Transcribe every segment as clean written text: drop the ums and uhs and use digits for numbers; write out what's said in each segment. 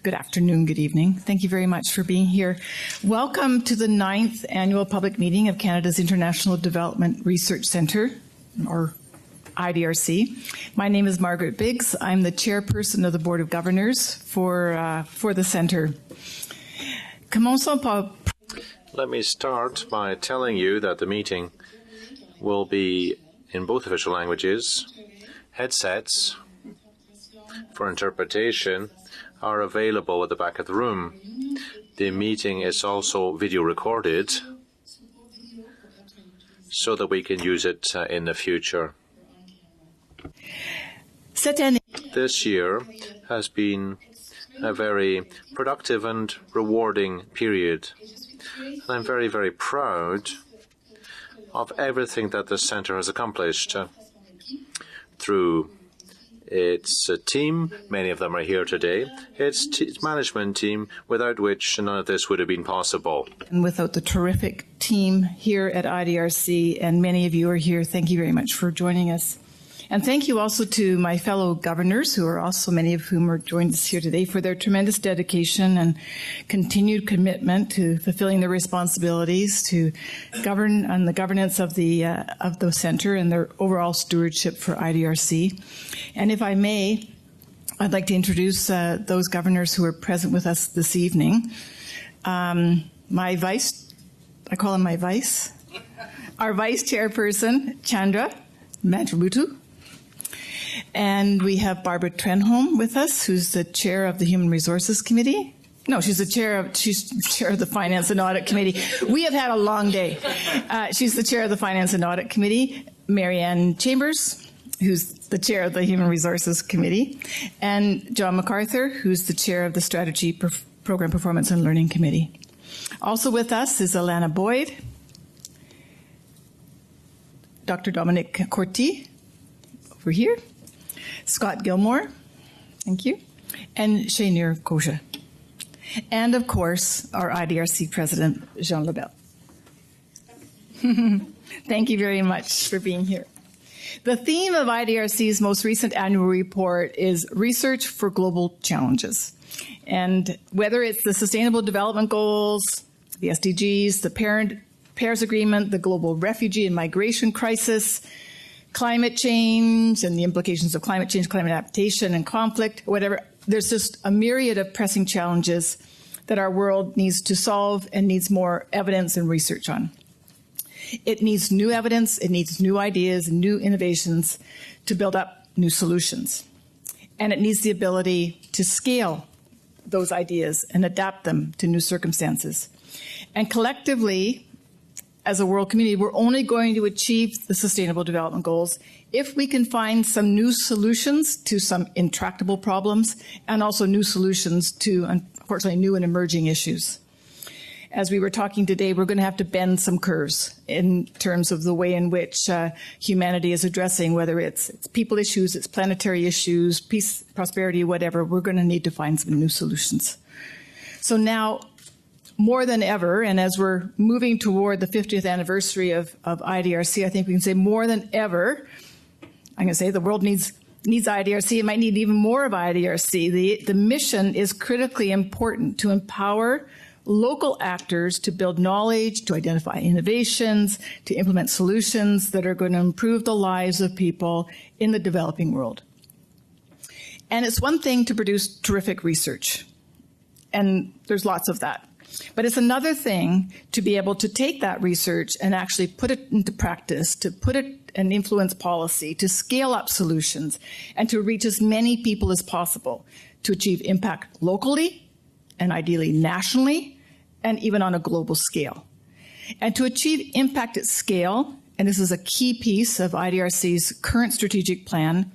good afternoon, good evening. Thank you very much for being here. Welcome to the 9th Annual Public Meeting of Canada's International Development Research Centre, or IDRC. My name is Margaret Biggs. I'm the chairperson of the Board of Governors for the Centre. Let me start by telling you that the meeting will be in both official languages. Headsets for interpretation are available at the back of the room. The meeting is also video recorded so that we can use it in the future. This year has been a very productive and rewarding period. And I'm very, very proud of everything that the Centre has accomplished through its team. Many of them are here today. Its management team, without which none of this would have been possible. And without the terrific team here at IDRC, and many of you are here, thank you very much for joining us. And thank you also to my fellow governors, who are also many of whom are joined us here today, for their tremendous dedication and continued commitment to fulfilling their responsibilities to govern on the governance of the Centre and their overall stewardship for IDRC. And if I may, I'd like to introduce those governors who are present with us this evening. My vice, I call him my vice, our vice chairperson, Chandra Mantrabutu. And we have Barbara Trenholm with us, who's the chair of the Human Resources Committee. No, she's chair of the Finance and Audit Committee. We have had a long day. She's the chair of the Finance and Audit Committee. Marianne Chambers, who's the chair of the Human Resources Committee, and John MacArthur, who's the chair of the Strategy Program Performance and Learning Committee. Also with us is Alana Boyd, Dr. Dominic Corti, over here, Scott Gilmore, thank you, and Shainir Kosha. And of course, our IDRC President, Jean Lebel. Thank you very much for being here. The theme of IDRC's most recent annual report is Research for Global Challenges. And whether it's the Sustainable Development Goals, the SDGs, the Paris Agreement, the global refugee and migration crisis, climate change and the implications of climate change, climate adaptation and conflict, whatever, there's just a myriad of pressing challenges that our world needs to solve and needs more evidence and research on. It needs new evidence, it needs new ideas and new innovations to build up new solutions. And it needs the ability to scale those ideas and adapt them to new circumstances. And collectively, as a world community, we're only going to achieve the Sustainable Development Goals if we can find some new solutions to some intractable problems and also new solutions to, unfortunately, new and emerging issues. As we were talking today, we're going to have to bend some curves in terms of the way in which humanity is addressing, whether it's people issues, it's planetary issues, peace, prosperity, whatever. We're going to need to find some new solutions. So now, more than ever, and as we're moving toward the 50th anniversary of IDRC, I think we can say more than ever, I'm going to say the world needs IDRC. It might need even more of IDRC. The mission is critically important to empower local actors to build knowledge, to identify innovations, to implement solutions that are going to improve the lives of people in the developing world. And it's one thing to produce terrific research, and there's lots of that. But it's another thing to be able to take that research and actually put it into practice, to put it and influence policy, to scale up solutions, and to reach as many people as possible to achieve impact locally and ideally nationally and even on a global scale. And to achieve impact at scale, and this is a key piece of IDRC's current strategic plan,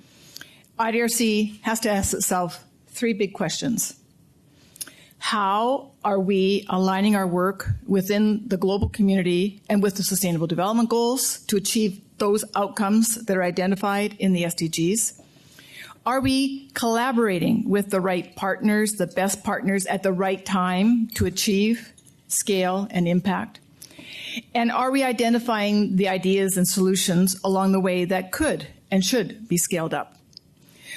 IDRC has to ask itself three big questions. How are we aligning our work within the global community and with the Sustainable Development Goals to achieve those outcomes that are identified in the SDGs? Are we collaborating with the right partners, the best partners at the right time to achieve scale and impact? And are we identifying the ideas and solutions along the way that could and should be scaled up?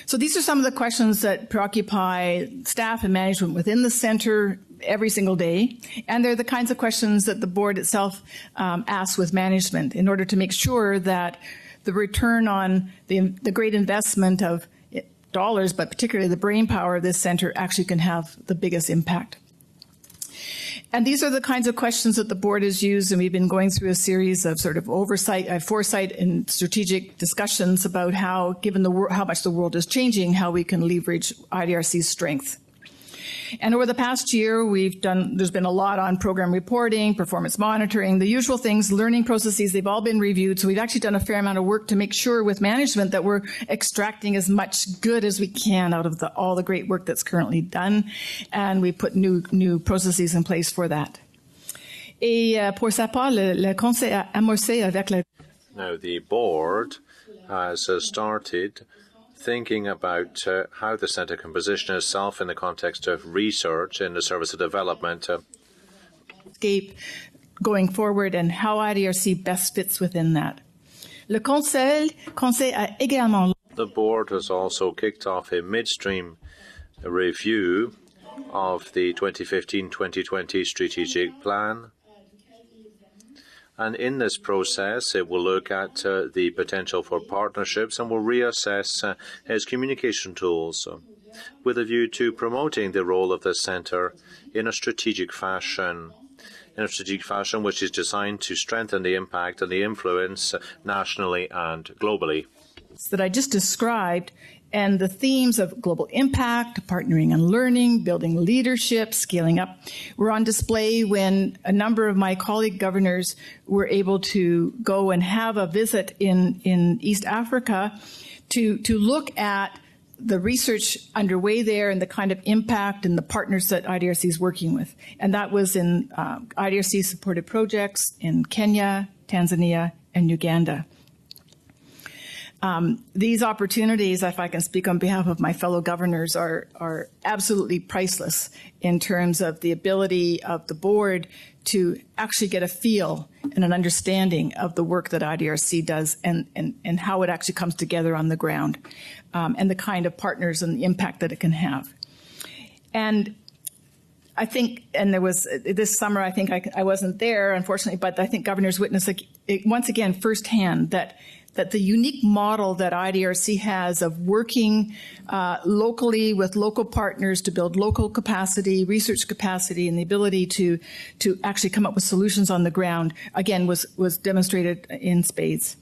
So these are some of the questions that preoccupy staff and management within the center every single day. And they're the kinds of questions that the board itself asks with management in order to make sure that the return on the great investment of dollars, but particularly the brain power of this center, actually can have the biggest impact. And these are the kinds of questions that the board has used, and we've been going through a series of sort of foresight and strategic discussions about how, given how much the world is changing, how we can leverage IDRC's strength. And over the past year, there's been a lot on program reporting, performance monitoring, the usual things, learning processes, they've all been reviewed. So we've actually done a fair amount of work to make sure with management that we're extracting as much good as we can out of all the great work that's currently done. And we put new processes in place for that. Et pour sa part, le Conseil a amorcé avec la... Now, the board has started thinking about how the centre can position itself in the context of research in the service of development. Going forward and how IDRC best fits within that. Le Conseil a également... The board has also kicked off a midstream review of the 2015-2020 strategic plan. And in this process, it will look at the potential for partnerships and will reassess its communication tools with a view to promoting the role of the centre in a strategic fashion, which is designed to strengthen the impact and the influence nationally and globally. That I just described, and the themes of global impact, partnering and learning, building leadership, scaling up, were on display when a number of my colleague governors were able to go and have a visit in East Africa to look at the research underway there and the kind of impact and the partners that IDRC is working with. And that was in IDRC-supported projects in Kenya, Tanzania, and Uganda. These opportunities, if I can speak on behalf of my fellow governors, are absolutely priceless in terms of the ability of the board to actually get a feel and an understanding of the work that IDRC does and how it actually comes together on the ground, and the kind of partners and the impact that it can have. And I think, and there was this summer, I think I wasn't there, unfortunately, but I think governors witnessed once again firsthand that the unique model that IDRC has of working locally with local partners to build local capacity, research capacity, and the ability to actually come up with solutions on the ground, again, was demonstrated in spades.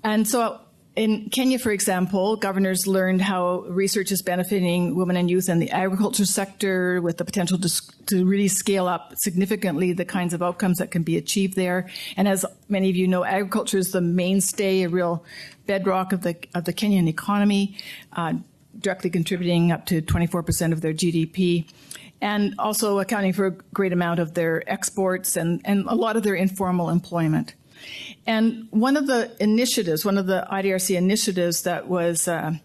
And so in Kenya, for example, governors learned how research is benefiting women and youth in the agriculture sector with the potential to really scale up significantly the kinds of outcomes that can be achieved there. And as many of you know, agriculture is the mainstay, a real bedrock of the Kenyan economy, directly contributing up to 24% of their GDP, and also accounting for a great amount of their exports and a lot of their informal employment. And one of the IDRC initiatives that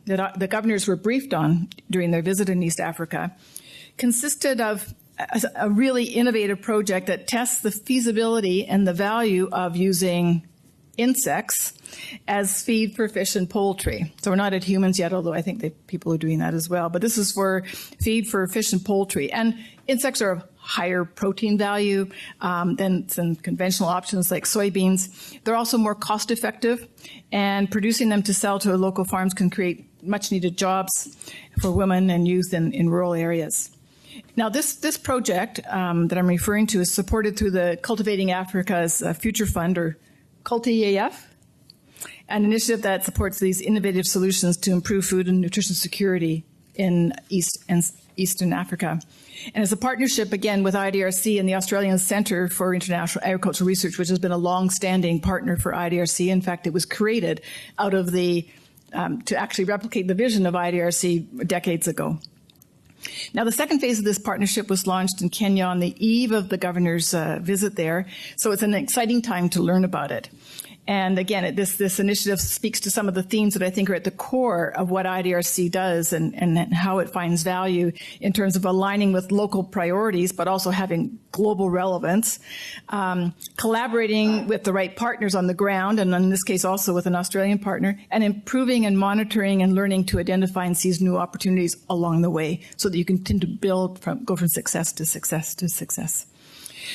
the governors were briefed on during their visit in East Africa consisted of a really innovative project that tests the feasibility and the value of using insects as feed for fish and poultry. So we're not at humans yet, although I think people are doing that as well. But this is for feed for fish and poultry. And insects are of higher protein value than some conventional options like soybeans. They're also more cost effective, and producing them to sell to local farms can create much needed jobs for women and youth in rural areas. Now, this project that I'm referring to is supported through the Cultivating Africa's Future Fund, or CultiEAF, an initiative that supports these innovative solutions to improve food and nutrition security in Eastern Africa. And it's a partnership, again, with IDRC and the Australian Centre for International Agricultural Research, which has been a long-standing partner for IDRC. In fact, it was created out of to actually replicate the vision of IDRC decades ago. Now, the second phase of this partnership was launched in Kenya on the eve of the governor's visit there, so it's an exciting time to learn about it. And again, this initiative speaks to some of the themes that I think are at the core of what IDRC does and how it finds value in terms of aligning with local priorities, but also having global relevance, collaborating with the right partners on the ground, and in this case also with an Australian partner, and improving and monitoring and learning to identify and seize new opportunities along the way so that you continue to go from success to success to success.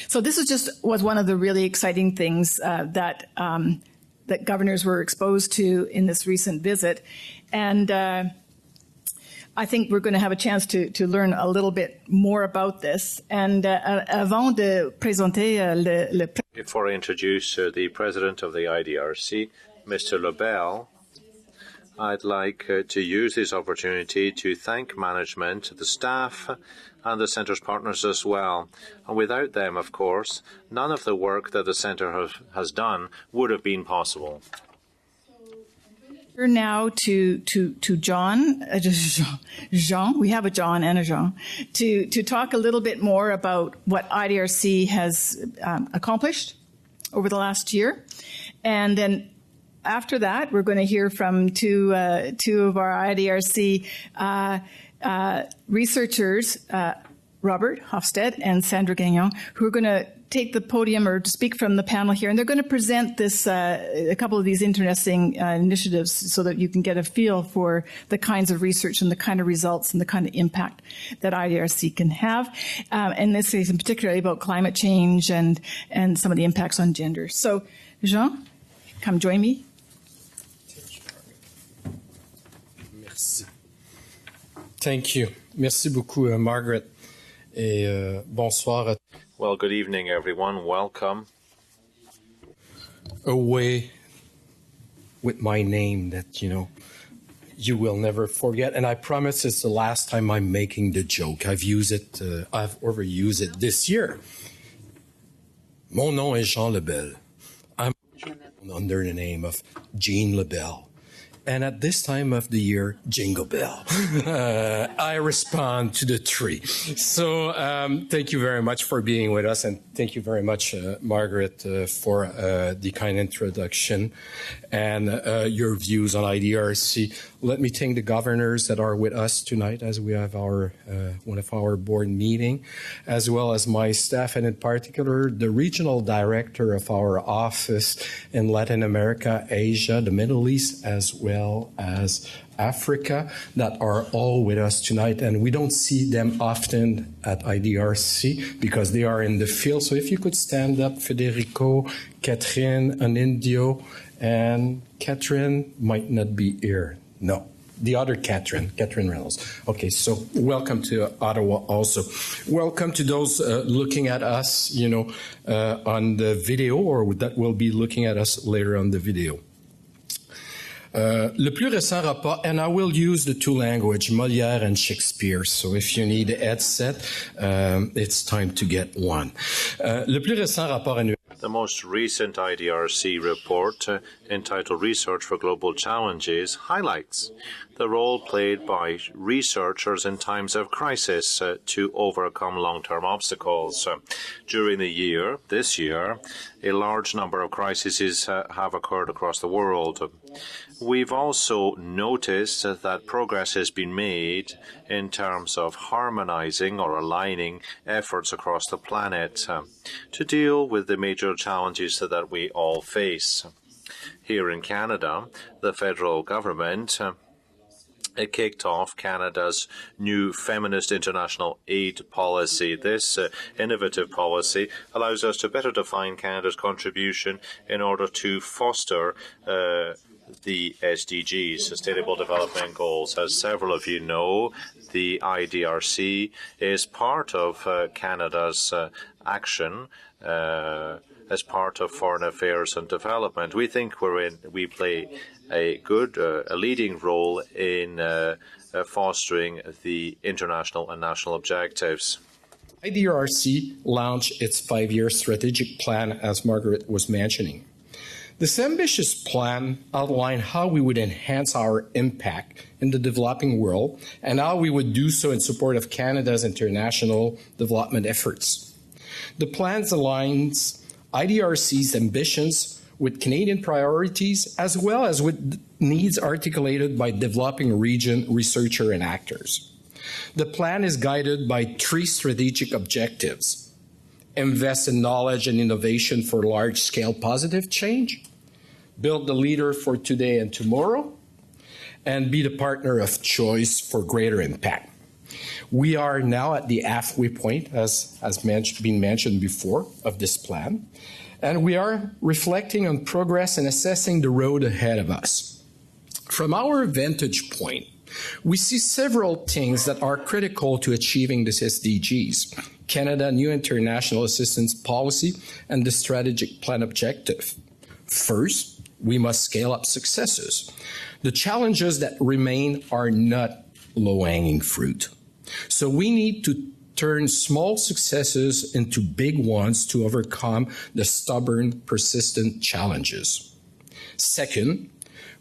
So this was one of the really exciting things that governors were exposed to in this recent visit. And I think we're going to have a chance to learn a little bit more about this. And avant de présenter Before I introduce the president of the IDRC, Mr. Lebel, I'd like to use this opportunity to thank management, the staff, and the centre's partners as well. And without them, of course, none of the work that the centre has done would have been possible. Turn now to John, Jean. We have a John and a Jean to talk a little bit more about what IDRC has accomplished over the last year, and then after that, we're going to hear from two of our IDRC researchers, Robert Hofstede and Sandra Gagnon, who are going to take the podium or speak from the panel here, and they're going to present this a couple of these interesting initiatives so that you can get a feel for the kinds of research and the kind of results and the kind of impact that IDRC can have. And this is in particularly about climate change and some of the impacts on gender. So, Jean, come join me. Merci. Thank you. Merci beaucoup, Margaret. Et bonsoir. Well, good evening, everyone. Welcome. Away with my name that, you will never forget. And I promise it's the last time I'm making the joke. I've overused it this year. Mon nom est Jean Lebel. I'm under the name of Jean Lebel. And at this time of the year, jingle bell. I respond to the tree. So thank you very much for being with us. And thank you very much, Margaret, for the kind introduction and your views on IDRC. Let me thank the governors that are with us tonight as we have our one of our board meeting, as well as my staff, and in particular, the regional director of our office in Latin America, Asia, the Middle East, as well as Africa, that are all with us tonight. And we don't see them often at IDRC because they are in the field. So if you could stand up, Federico, Catherine, Anindio, and Catherine might not be here. No, the other Catherine Reynolds. Okay, so welcome to Ottawa also. Welcome to those looking at us, on the video, or that will be looking at us later on the video. Le plus récent rapport, and I will use the two languages, Molière and Shakespeare, so if you need a headset, it's time to get one. Le plus récent rapport annuel. The most recent IDRC report, entitled Research for Global Challenges, highlights the role played by researchers in times of crisis to overcome long-term obstacles. During this year, a large number of crises have occurred across the world. We've also noticed that progress has been made in terms of harmonizing or aligning efforts across the planet to deal with the major challenges that we all face. Here in Canada, the federal government it kicked off Canada's new feminist international aid policy. This innovative policy allows us to better define Canada's contribution in order to foster the SDGs, Sustainable Development Goals. As several of you know, the IDRC is part of Canada's action as part of foreign affairs and development. We think we play a leading role in fostering the international and national objectives. IDRC launched its 5-year strategic plan, as Margaret was mentioning. This ambitious plan outlined how we would enhance our impact in the developing world and how we would do so in support of Canada's international development efforts. The plan aligns IDRC's ambitions with Canadian priorities as well as with needs articulated by developing region researchers and actors. The plan is guided by 3 strategic objectives: invest in knowledge and innovation for large-scale positive change, build the leader for today and tomorrow, and be the partner of choice for greater impact. We are now at the halfway point, as been mentioned before, of this plan, and we are reflecting on progress and assessing the road ahead of us. From our vantage point, we see several things that are critical to achieving this SDGs: Canada New International Assistance Policy and the Strategic Plan Objective. First, we must scale up successes. The challenges that remain are not low-hanging fruit. So we need to turn small successes into big ones to overcome the stubborn, persistent challenges. Second,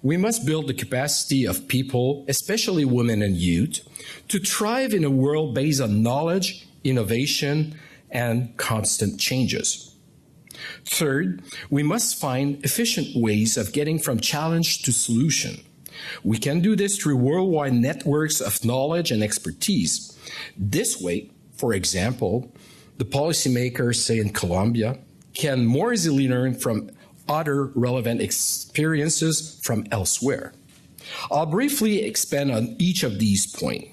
we must build the capacity of people, especially women and youth, to thrive in a world based on knowledge, innovation, and constant changes. Third, we must find efficient ways of getting from challenge to solution. We can do this through worldwide networks of knowledge and expertise. This way, for example, the policymakers, say in Colombia, can more easily learn from other relevant experiences from elsewhere. I'll briefly expand on each of these points.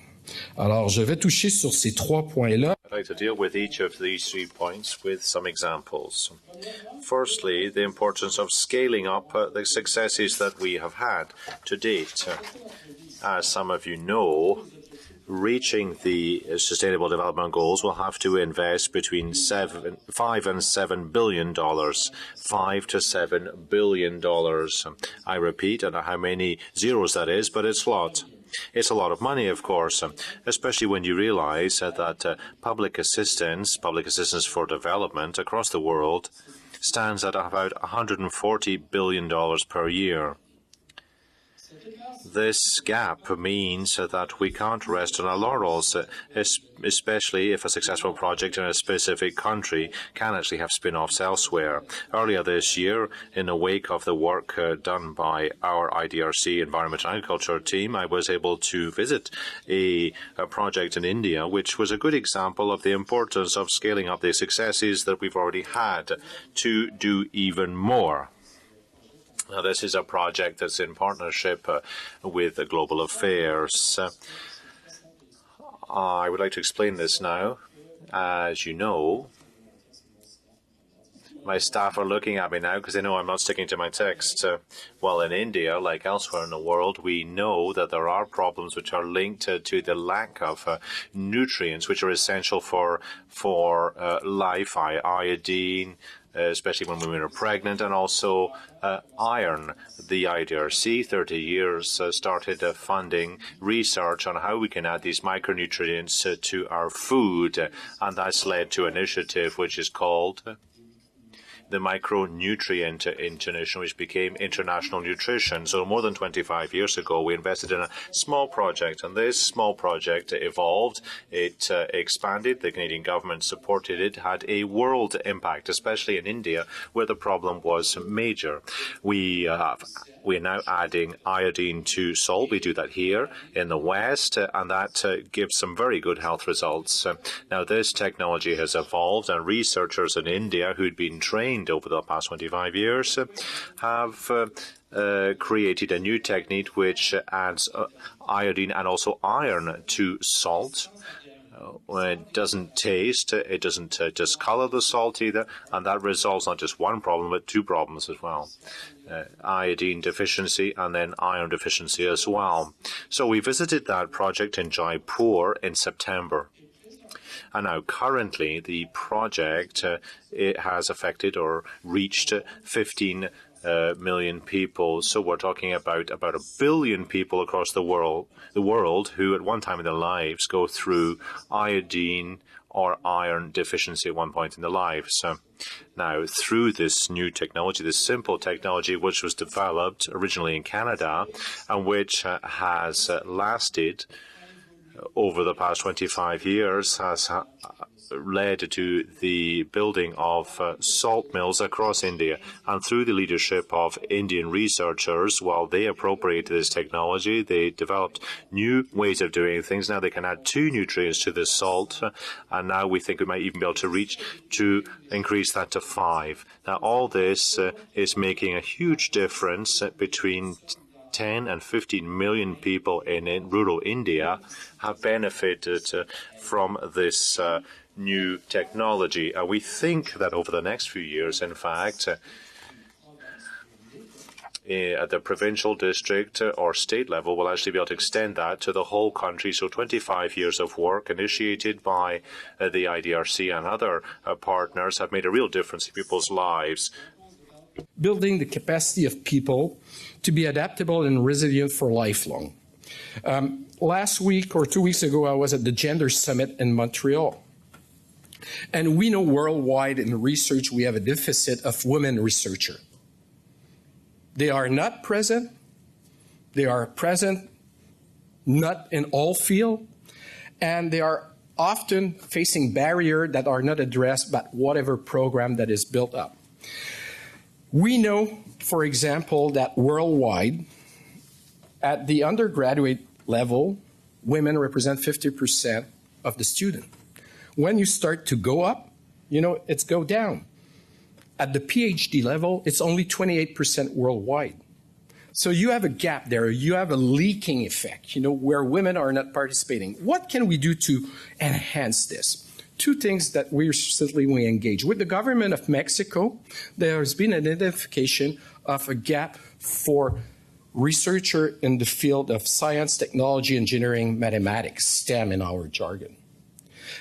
Alors, je vais toucher sur ces 3 points-là. I'd like to deal with each of these 3 points with some examples. Firstly, the importance of scaling up the successes that we have had to date. As some of you know, reaching the Sustainable Development Goals will have to invest between $5 and $7 billion. $5 to $7 billion. I repeat, I don't know how many zeros that is, but it's a lot. It's a lot of money, of course, especially when you realize that public assistance for development across the world stands at about $140 billion per year. This gap means that we can't rest on our laurels, especially if a successful project in a specific country can actually have spin-offs elsewhere. Earlier this year, in the wake of the work done by our IDRC Environment and Agriculture team, I was able to visit a project in India, which was a good example of the importance of scaling up the successes that we've already had to do even more. Now, this is a project that's in partnership with Global Affairs. I would like to explain this now. As you know, my staff are looking at me now because they know I'm not sticking to my text. Well, in India, like elsewhere in the world, we know that there are problems which are linked to the lack of nutrients which are essential for life, iodine, especially when women are pregnant, and also iron. The IDRC, 30 years, started funding research on how we can add these micronutrients to our food, and that's led to an initiative which is called the Micronutrient Initiative, which became International Nutrition. So more than 25 years ago, we invested in a small project, and this small project evolved. It expanded. The Canadian government supported it, had a world impact, especially in India, where the problem was major. We're now adding iodine to salt. We do that here in the West, and that gives some very good health results. Now, this technology has evolved, and researchers in India who'd been trained over the past 25 years have created a new technique which adds iodine and also iron to salt. It doesn't taste, it doesn't discolor the salt either, and that resolves not just one problem, but 2 problems as well. Iodine deficiency and then iron deficiency as well. So we visited that project in Jaipur in September. And now currently the project it has affected or reached 15 million people. So we're talking about 1 billion people across the world who at one time in their lives go through iodine or iron deficiency at one point in their lives. Now, through this new technology, this simple technology, which was developed originally in Canada and which has lasted over the past 25 years has led to the building of salt mills across India. And through the leadership of Indian researchers, while they appropriated this technology, they developed new ways of doing things. Now they can add 2 nutrients to the salt, and now we think we might even be able to increase that to 5. Now all this is making a huge difference between 10 and 15 million people in rural India have benefited from this new technology. We think that over the next few years, in fact, at the provincial, district or state level, we'll actually be able to extend that to the whole country. So 25 years of work initiated by the IDRC and other partners have made a real difference in people's lives. Building the capacity of people to be adaptable and resilient for lifelong. Last week or 2 weeks ago, I was at the Gender Summit in Montreal. And we know worldwide in research we have a deficit of women researchers. They are not present. They are present not in all fields. And they are often facing barriers that are not addressed by whatever program that is built up. We know, for example, that worldwide, at the undergraduate level, women represent 50% of the student. When you start to go up, it's go down. At the PhD level, it's only 28% worldwide. So you have a gap there. You have a leaking effect, where women are not participating. What can we do to enhance this? 2 things that we engage. With the government of Mexico, there has been an identification of a gap for researcher in the field of science, technology, engineering, mathematics, STEM in our jargon.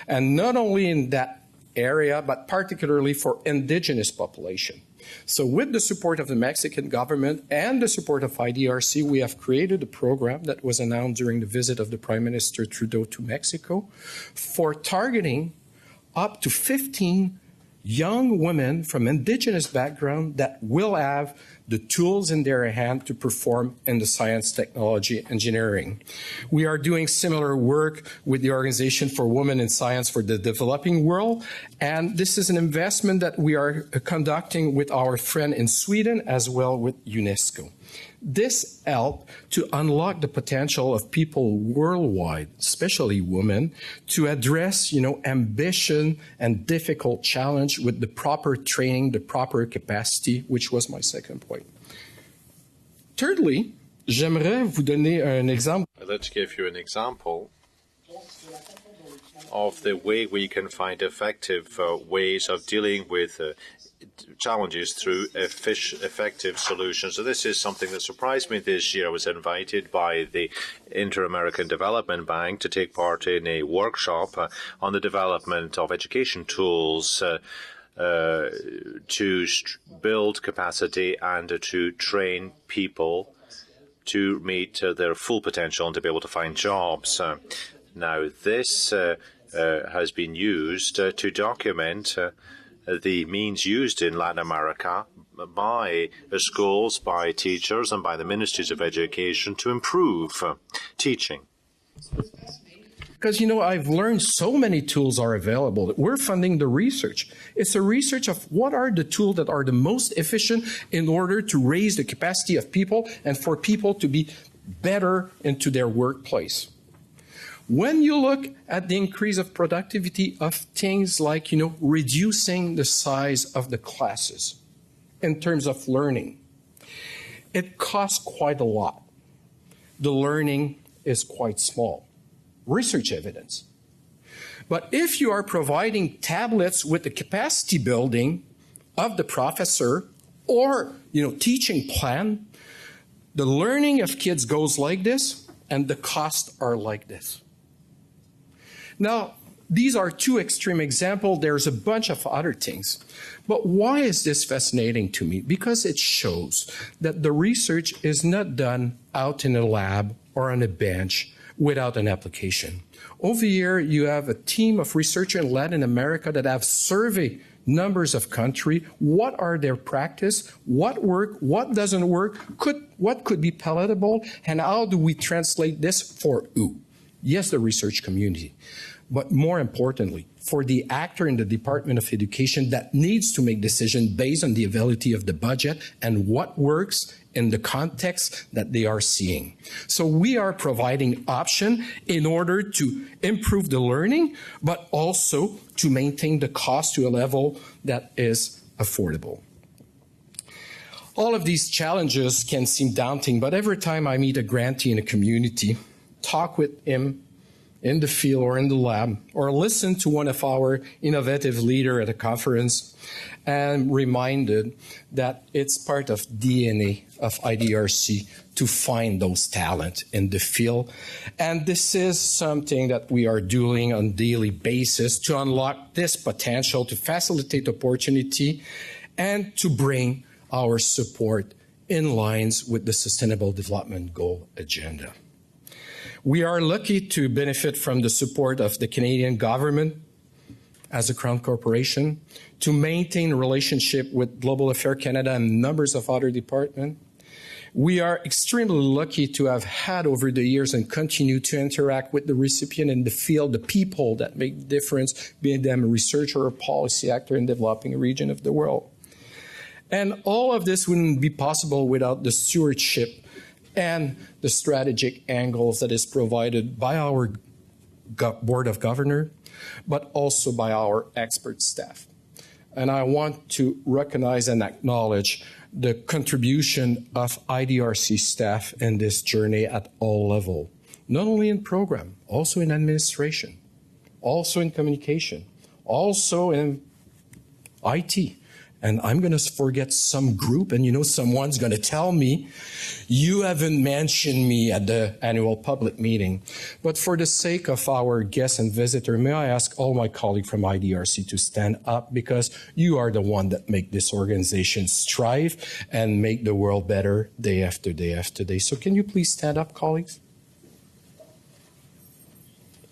And not only in that area, but particularly for indigenous population. So with the support of the Mexican government and the support of IDRC, we have created a program that was announced during the visit of the Prime Minister Trudeau to Mexico for targeting up to 15 young women from indigenous background that will have the tools in their hand to perform in the science, technology, engineering. We are doing similar work with the Organization for Women in Science for the Developing World, and this is an investment that we are conducting with our friend in Sweden as well with UNESCO. This helped to unlock the potential of people worldwide, especially women, to address, ambition and difficult challenge with the proper training, the proper capacity, which was my second point. Thirdly, j'aimerais vous donner un exemple. Let's give you an example of the way we can find effective ways of dealing with challenges through effective solutions. So this is something that surprised me this year. I was invited by the Inter-American Development Bank to take part in a workshop on the development of education tools to build capacity and to train people to meet their full potential and to be able to find jobs. Now, this has been used to document the means used in Latin America by schools, by teachers, and by the ministries of education to improve teaching. Because, I've learned so many tools are available. We're funding the research. It's a research of what are the tools that are the most efficient in order to raise the capacity of people and for people to be better into their workplace. When you look at the increase of productivity of things like, reducing the size of the classes in terms of learning, it costs quite a lot. The learning is quite small. Research evidence. But if you are providing tablets with the capacity building of the professor or, teaching plan, the learning of kids goes like this and the costs are like this. Now, these are 2 extreme examples. There's a bunch of other things. But why is this fascinating to me? Because it shows that the research is not done out in a lab or on a bench without an application. Over here, you have a team of researchers in Latin America that have surveyed numbers of countries. What are their practice? What work? What doesn't work? What could be palatable? And how do we translate this for who? yes, the research community, but more importantly, for the actor in the Department of Education that needs to make decisions based on the availability of the budget and what works in the context that they are seeing. So we are providing option in order to improve the learning, but also to maintain the cost to a level that is affordable. All of these challenges can seem daunting, but every time I meet a grantee in a community, talk with him in the field or in the lab, or listen to one of our innovative leaders at a conference, and reminded that it's part of DNA of IDRC to find those talent in the field. And this is something that we are doing on a daily basis to unlock this potential, to facilitate opportunity, and to bring our support in lines with the Sustainable Development Goal agenda. We are lucky to benefit from the support of the Canadian government as a Crown Corporation, to maintain a relationship with Global Affairs Canada and numbers of other departments. We are extremely lucky to have had over the years and continue to interact with the recipient in the field, the people that make the difference, be them a researcher or a policy actor in developing a region of the world. And all of this wouldn't be possible without the stewardship and the strategic angles that is provided by our Board of Governors, but also by our expert staff. And I want to recognize and acknowledge the contribution of IDRC staff in this journey at all levels, not only in program, also in administration, also in communication, also in IT. And I'm going to forget some group, and you know someone's going to tell me, you haven't mentioned me at the annual public meeting. But for the sake of our guests and visitors, may I ask all my colleagues from IDRC to stand up, because you are the one that make this organization strive and make the world better day after day after day. So can you please stand up, colleagues?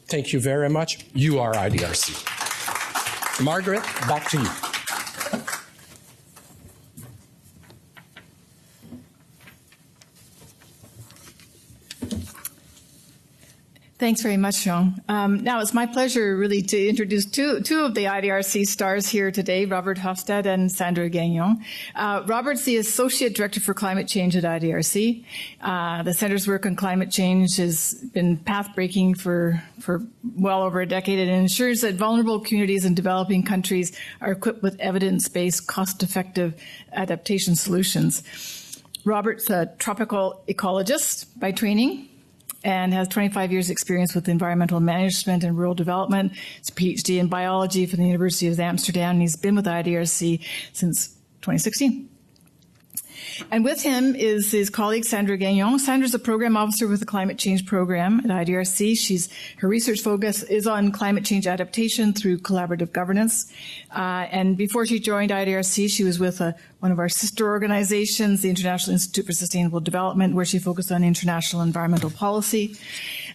Thank you very much. You are IDRC. Margaret, back to you. Thanks very much, Jean. Now it's my pleasure really to introduce two of the IDRC stars here today, Robert Hofstad and Sandra Gagnon. Robert's the Associate Director for Climate Change at IDRC. The Center's work on climate change has been path-breaking for well over a decade. It ensures that vulnerable communities in developing countries are equipped with evidence-based, cost-effective adaptation solutions. Robert's a tropical ecologist by training and has 25 years experience with environmental management and rural development. He's a PhD in biology from the University of Amsterdam, and he's been with IDRC since 2016. And with him is his colleague, Sandra Gagnon. Sandra's a program officer with the Climate Change Program at IDRC. Her research focus is on climate change adaptation through collaborative governance. And before she joined IDRC, she was with one of our sister organizations, the International Institute for Sustainable Development, where she focused on international environmental policy.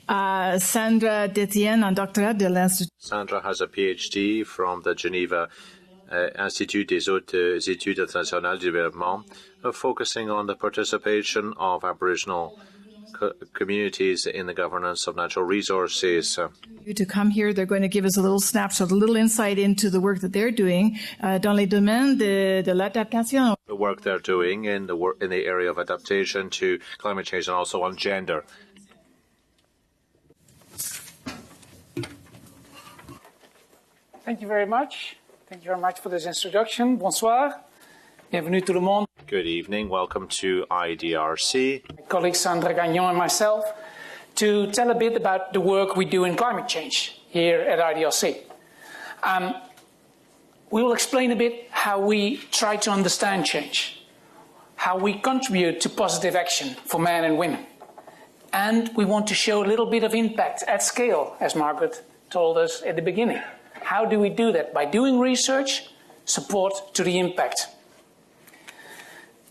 Sandra détient un doctorat de l'Institut. Sandra has a PhD from the Geneva Institut des Hautes Études Internationales du Développement, focusing on the participation of Aboriginal communities in the governance of natural resources. To come here, they're going to give us a little snapshot, a little insight into the work that they're doing dans les domaines de l'adaptation. The work they're doing in the area of adaptation to climate change and also on gender. Thank you very much. Thank you very much for this introduction. Bonsoir. Bienvenue tout le monde. Good evening. Welcome to IDRC. My colleague Sandra Gagnon and myself to tell a bit about the work we do in climate change here at IDRC. We will explain a bit how we try to understand change, how we contribute to positive action for men and women. And we want to show a little bit of impact at scale, as Margaret told us at the beginning. How do we do that? By doing research, support to the impact.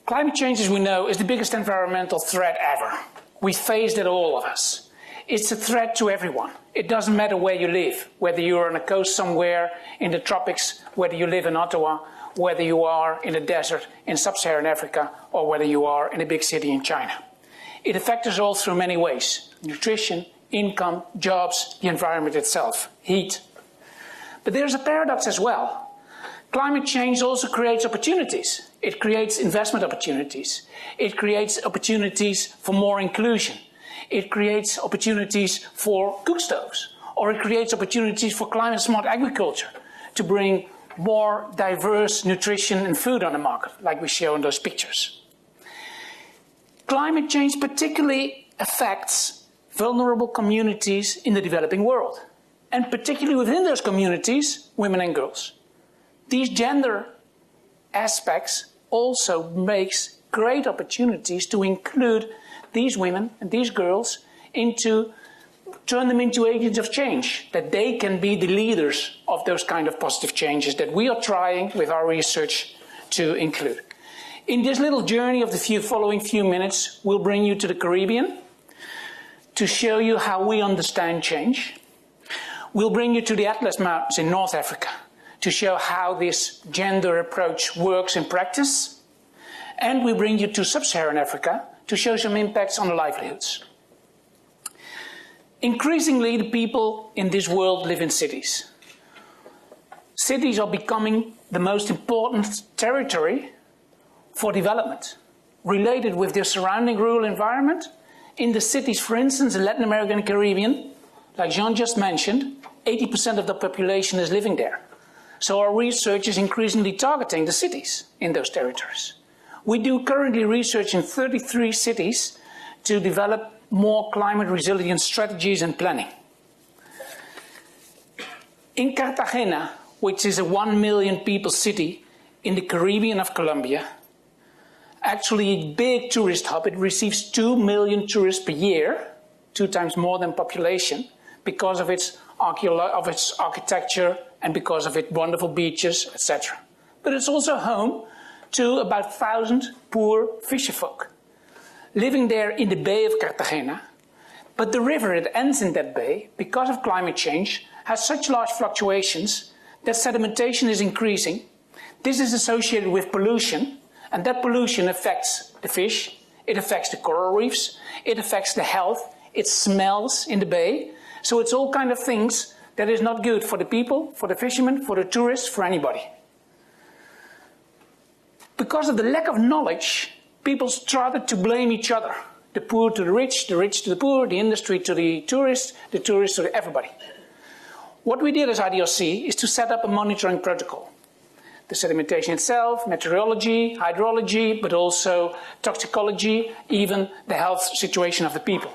Climate change, as we know, is the biggest environmental threat ever. We face it, all of us. It's a threat to everyone. It doesn't matter where you live, whether you're on a coast somewhere in the tropics, whether you live in Ottawa, whether you are in the desert in sub-Saharan Africa, or whether you are in a big city in China. It affects us all through many ways: nutrition, income, jobs, the environment itself, heat. But there's a paradox as well. Climate change also creates opportunities. It creates investment opportunities. It creates opportunities for more inclusion. It creates opportunities for cook stoves, or it creates opportunities for climate-smart agriculture to bring more diverse nutrition and food on the market, like we show in those pictures. Climate change particularly affects vulnerable communities in the developing world, and particularly within those communities, women and girls. These gender aspects also makes great opportunities to include these women and these girls turn them into agents of change, that they can be the leaders of those kind of positive changes that we are trying with our research to include. In this little journey of the following few minutes, we'll bring you to the Caribbean to show you how we understand change. We'll bring you to the Atlas Mountains in North Africa to show how this gender approach works in practice. And we bring you to Sub-Saharan Africa to show some impacts on the livelihoods. Increasingly, the people in this world live in cities. Cities are becoming the most important territory for development, related with their surrounding rural environment. In the cities, for instance, in Latin America and Caribbean, like Jean just mentioned, 80% of the population is living there. So our research is increasingly targeting the cities in those territories. We do currently research in 33 cities to develop more climate resilient strategies and planning. In Cartagena, which is a 1 million people city in the Caribbean of Colombia, actually a big tourist hub, it receives 2 million tourists per year, 2 times more than population, because of its architecture and because of its wonderful beaches, etc. But it's also home to about 1,000 poor fisherfolk living there in the Bay of Cartagena. But the river that ends in that bay, because of climate change, has such large fluctuations that sedimentation is increasing. This is associated with pollution, and that pollution affects the fish, it affects the coral reefs, it affects the health, it smells in the bay. So it's all kind of things that is not good for the people, for the fishermen, for the tourists, for anybody. Because of the lack of knowledge, people started to blame each other. The poor to the rich to the poor, the industry to the tourists to everybody. What we did as IDRC is to set up a monitoring protocol. The sedimentation itself, meteorology, hydrology, but also toxicology, even the health situation of the people.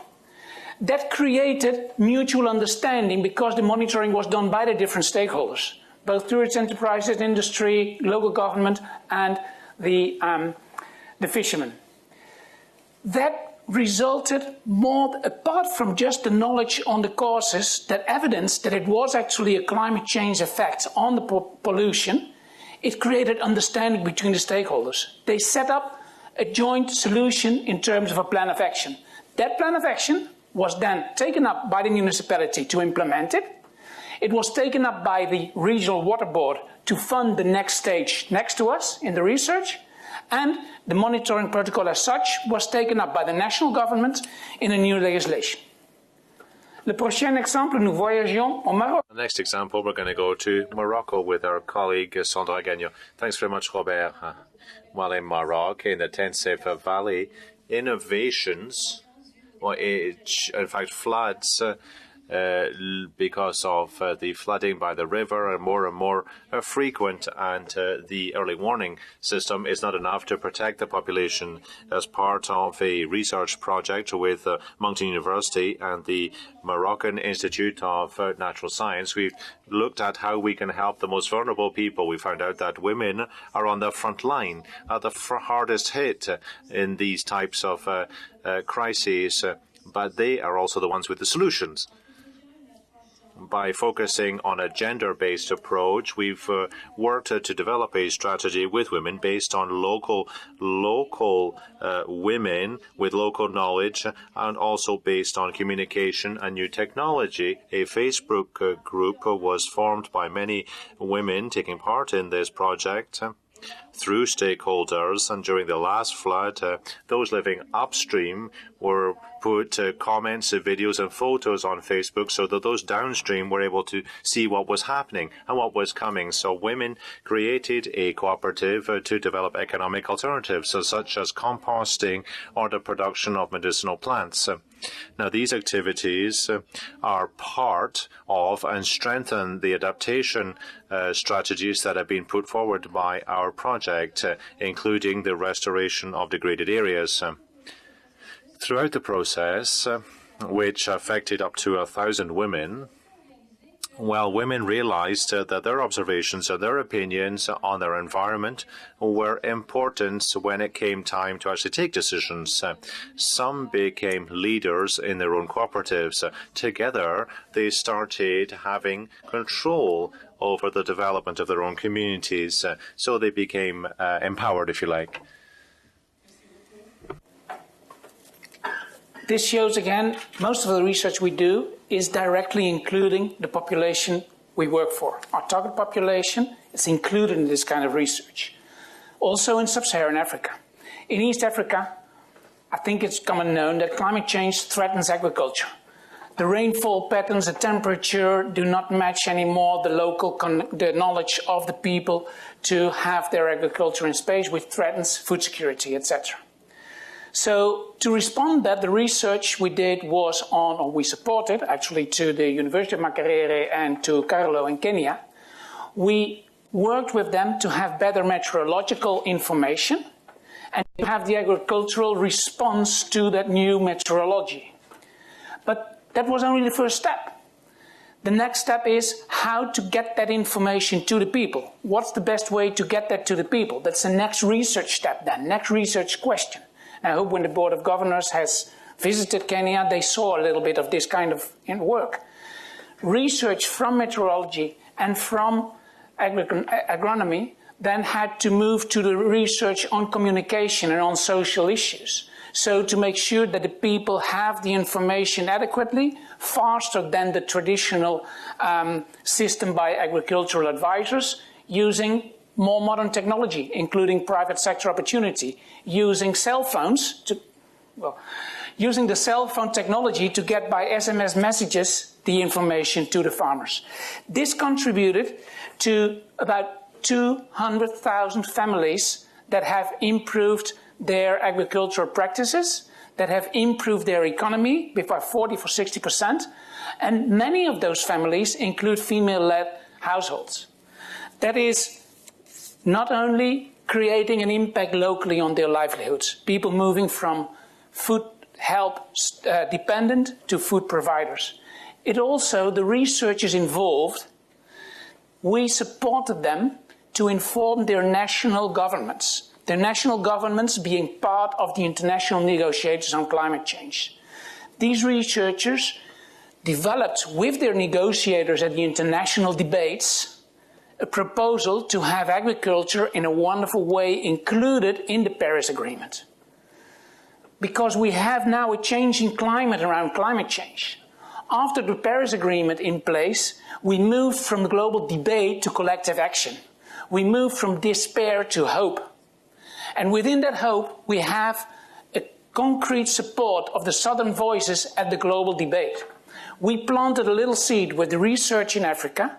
That created mutual understanding because the monitoring was done by the different stakeholders, both tourist enterprises, industry, local government, and the fishermen. That resulted more, apart from just the knowledge on the causes, that evidence that it was actually a climate change effect on the pollution, it created understanding between the stakeholders. They set up a joint solution in terms of a plan of action. That plan of action was then taken up by the municipality to implement it. It was taken up by the regional water board to fund the next stage next to us in the research. And the monitoring protocol as such was taken up by the national government in a new legislation. Le prochain exemple, nous voyageons au Maroc. The next example, we're going to go to Morocco with our colleague Sandra Gagnon. Thanks very much, Robert. While in Morocco, in the Tensive Valley, innovations, or in fact floods, because of the flooding by the river are more and more frequent, and the early warning system is not enough to protect the population. As part of a research project with Moncton University and the Moroccan Institute of Natural Science, we've looked at how we can help the most vulnerable people. We found out that women are on the front line, are the hardest hit in these types of crises, but they are also the ones with the solutions. By focusing on a gender-based approach, we've worked to develop a strategy with women based on local women with local knowledge, and also based on communication and new technology. A Facebook group was formed by many women taking part in this project. through stakeholders, and during the last flood, those living upstream were put comments, videos and photos on Facebook so that those downstream were able to see what was happening and what was coming. So women created a cooperative to develop economic alternatives, such as composting or the production of medicinal plants. Now, these activities are part of and strengthen the adaptation strategies that have been put forward by our project, including the restoration of degraded areas. Throughout the process, which affected up to 1,000 women, well, women realized that their observations and their opinions on their environment were important when it came time to actually take decisions. Some became leaders in their own cooperatives. Together, they started having control over the development of their own communities. So they became empowered, if you like. This shows again, most of the research we do is directly including the population we work for. Our target population is included in this kind of research. Also in sub-Saharan Africa. In East Africa, I think it's common known that climate change threatens agriculture. The rainfall patterns, the temperature do not match anymore the knowledge of the people to have their agriculture in space, which threatens food security, etc. So to respond that, the research we did was on, or we supported actually to the University of Makerere and to Carlo in Kenya. We worked with them to have better meteorological information and to have the agricultural response to that new meteorology. But that was only the first step. The next step is how to get that information to the people. What's the best way to get that to the people? That's the next research step then, next research question. I hope when the Board of Governors has visited Kenya, they saw a little bit of this kind of work. Research from meteorology and from agronomy then had to move to the research on communication and on social issues. So to make sure that the people have the information adequately, faster than the traditional system by agricultural advisors, using more modern technology, including private sector opportunity, using cell phones using the cell phone technology to get by SMS messages the information to the farmers. This contributed to about 200,000 families that have improved their agricultural practices, that have improved their economy by 40 or 60%, and many of those families include female-led households. That is not only creating an impact locally on their livelihoods, people moving from food help dependent to food providers. It also, the researchers involved, we supported them to inform their national governments being part of the international negotiators on climate change. These researchers developed with their negotiators at the international debates a proposal to have agriculture in a wonderful way included in the Paris Agreement. Because we have now a changing climate around climate change. After the Paris Agreement in place, we moved from global debate to collective action. We moved from despair to hope. And within that hope, we have a concrete support of the Southern voices at the global debate. We planted a little seed with the research in Africa.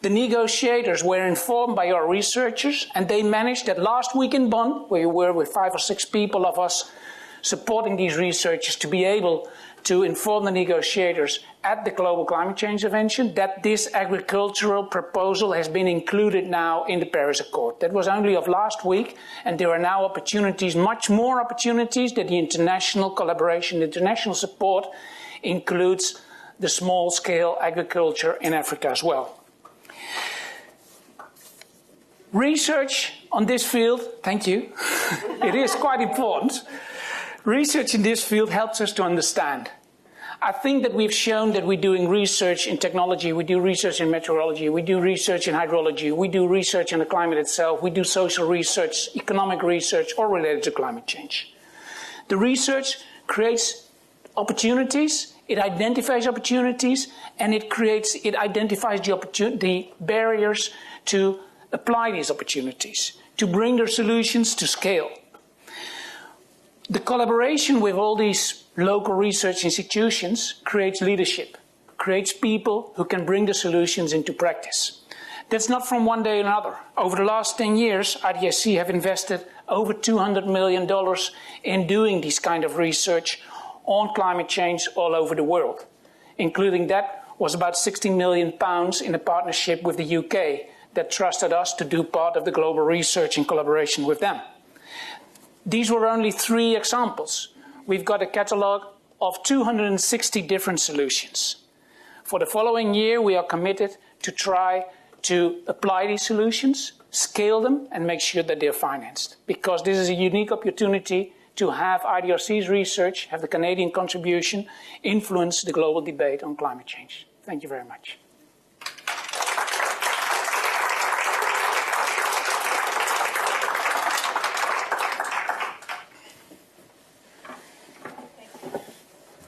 The negotiators were informed by our researchers, and they managed that last week in Bonn, where you were with 5 or 6 people of us supporting these researchers, to be able to inform the negotiators at the Global Climate Change Convention that this agricultural proposal has been included now in the Paris Accord. That was only of last week, and there are now opportunities, much more opportunities, that the international collaboration, the international support includes the small-scale agriculture in Africa as well. Research on this field, thank you, it is quite important. Research in this field helps us to understand. I think that we've shown that we're doing research in technology, we do research in meteorology, we do research in hydrology, we do research in the climate itself, we do social research, economic research, all related to climate change. The research creates opportunities, it identifies opportunities, and it identifies the barriers to apply these opportunities, to bring their solutions to scale. The collaboration with all these local research institutions creates leadership, creates people who can bring the solutions into practice. That's not from one day to another. Over the last 10 years, IDRC have invested over $200 million in doing this kind of research on climate change all over the world. Including that was about £16 million in a partnership with the UK that trusted us to do part of the global research in collaboration with them. These were only 3 examples. We've got a catalogue of 260 different solutions. For the following year, we are committed to try to apply these solutions, scale them, and make sure that they're financed. Because this is a unique opportunity to have IDRC's research, have the Canadian contribution, influence the global debate on climate change. Thank you very much.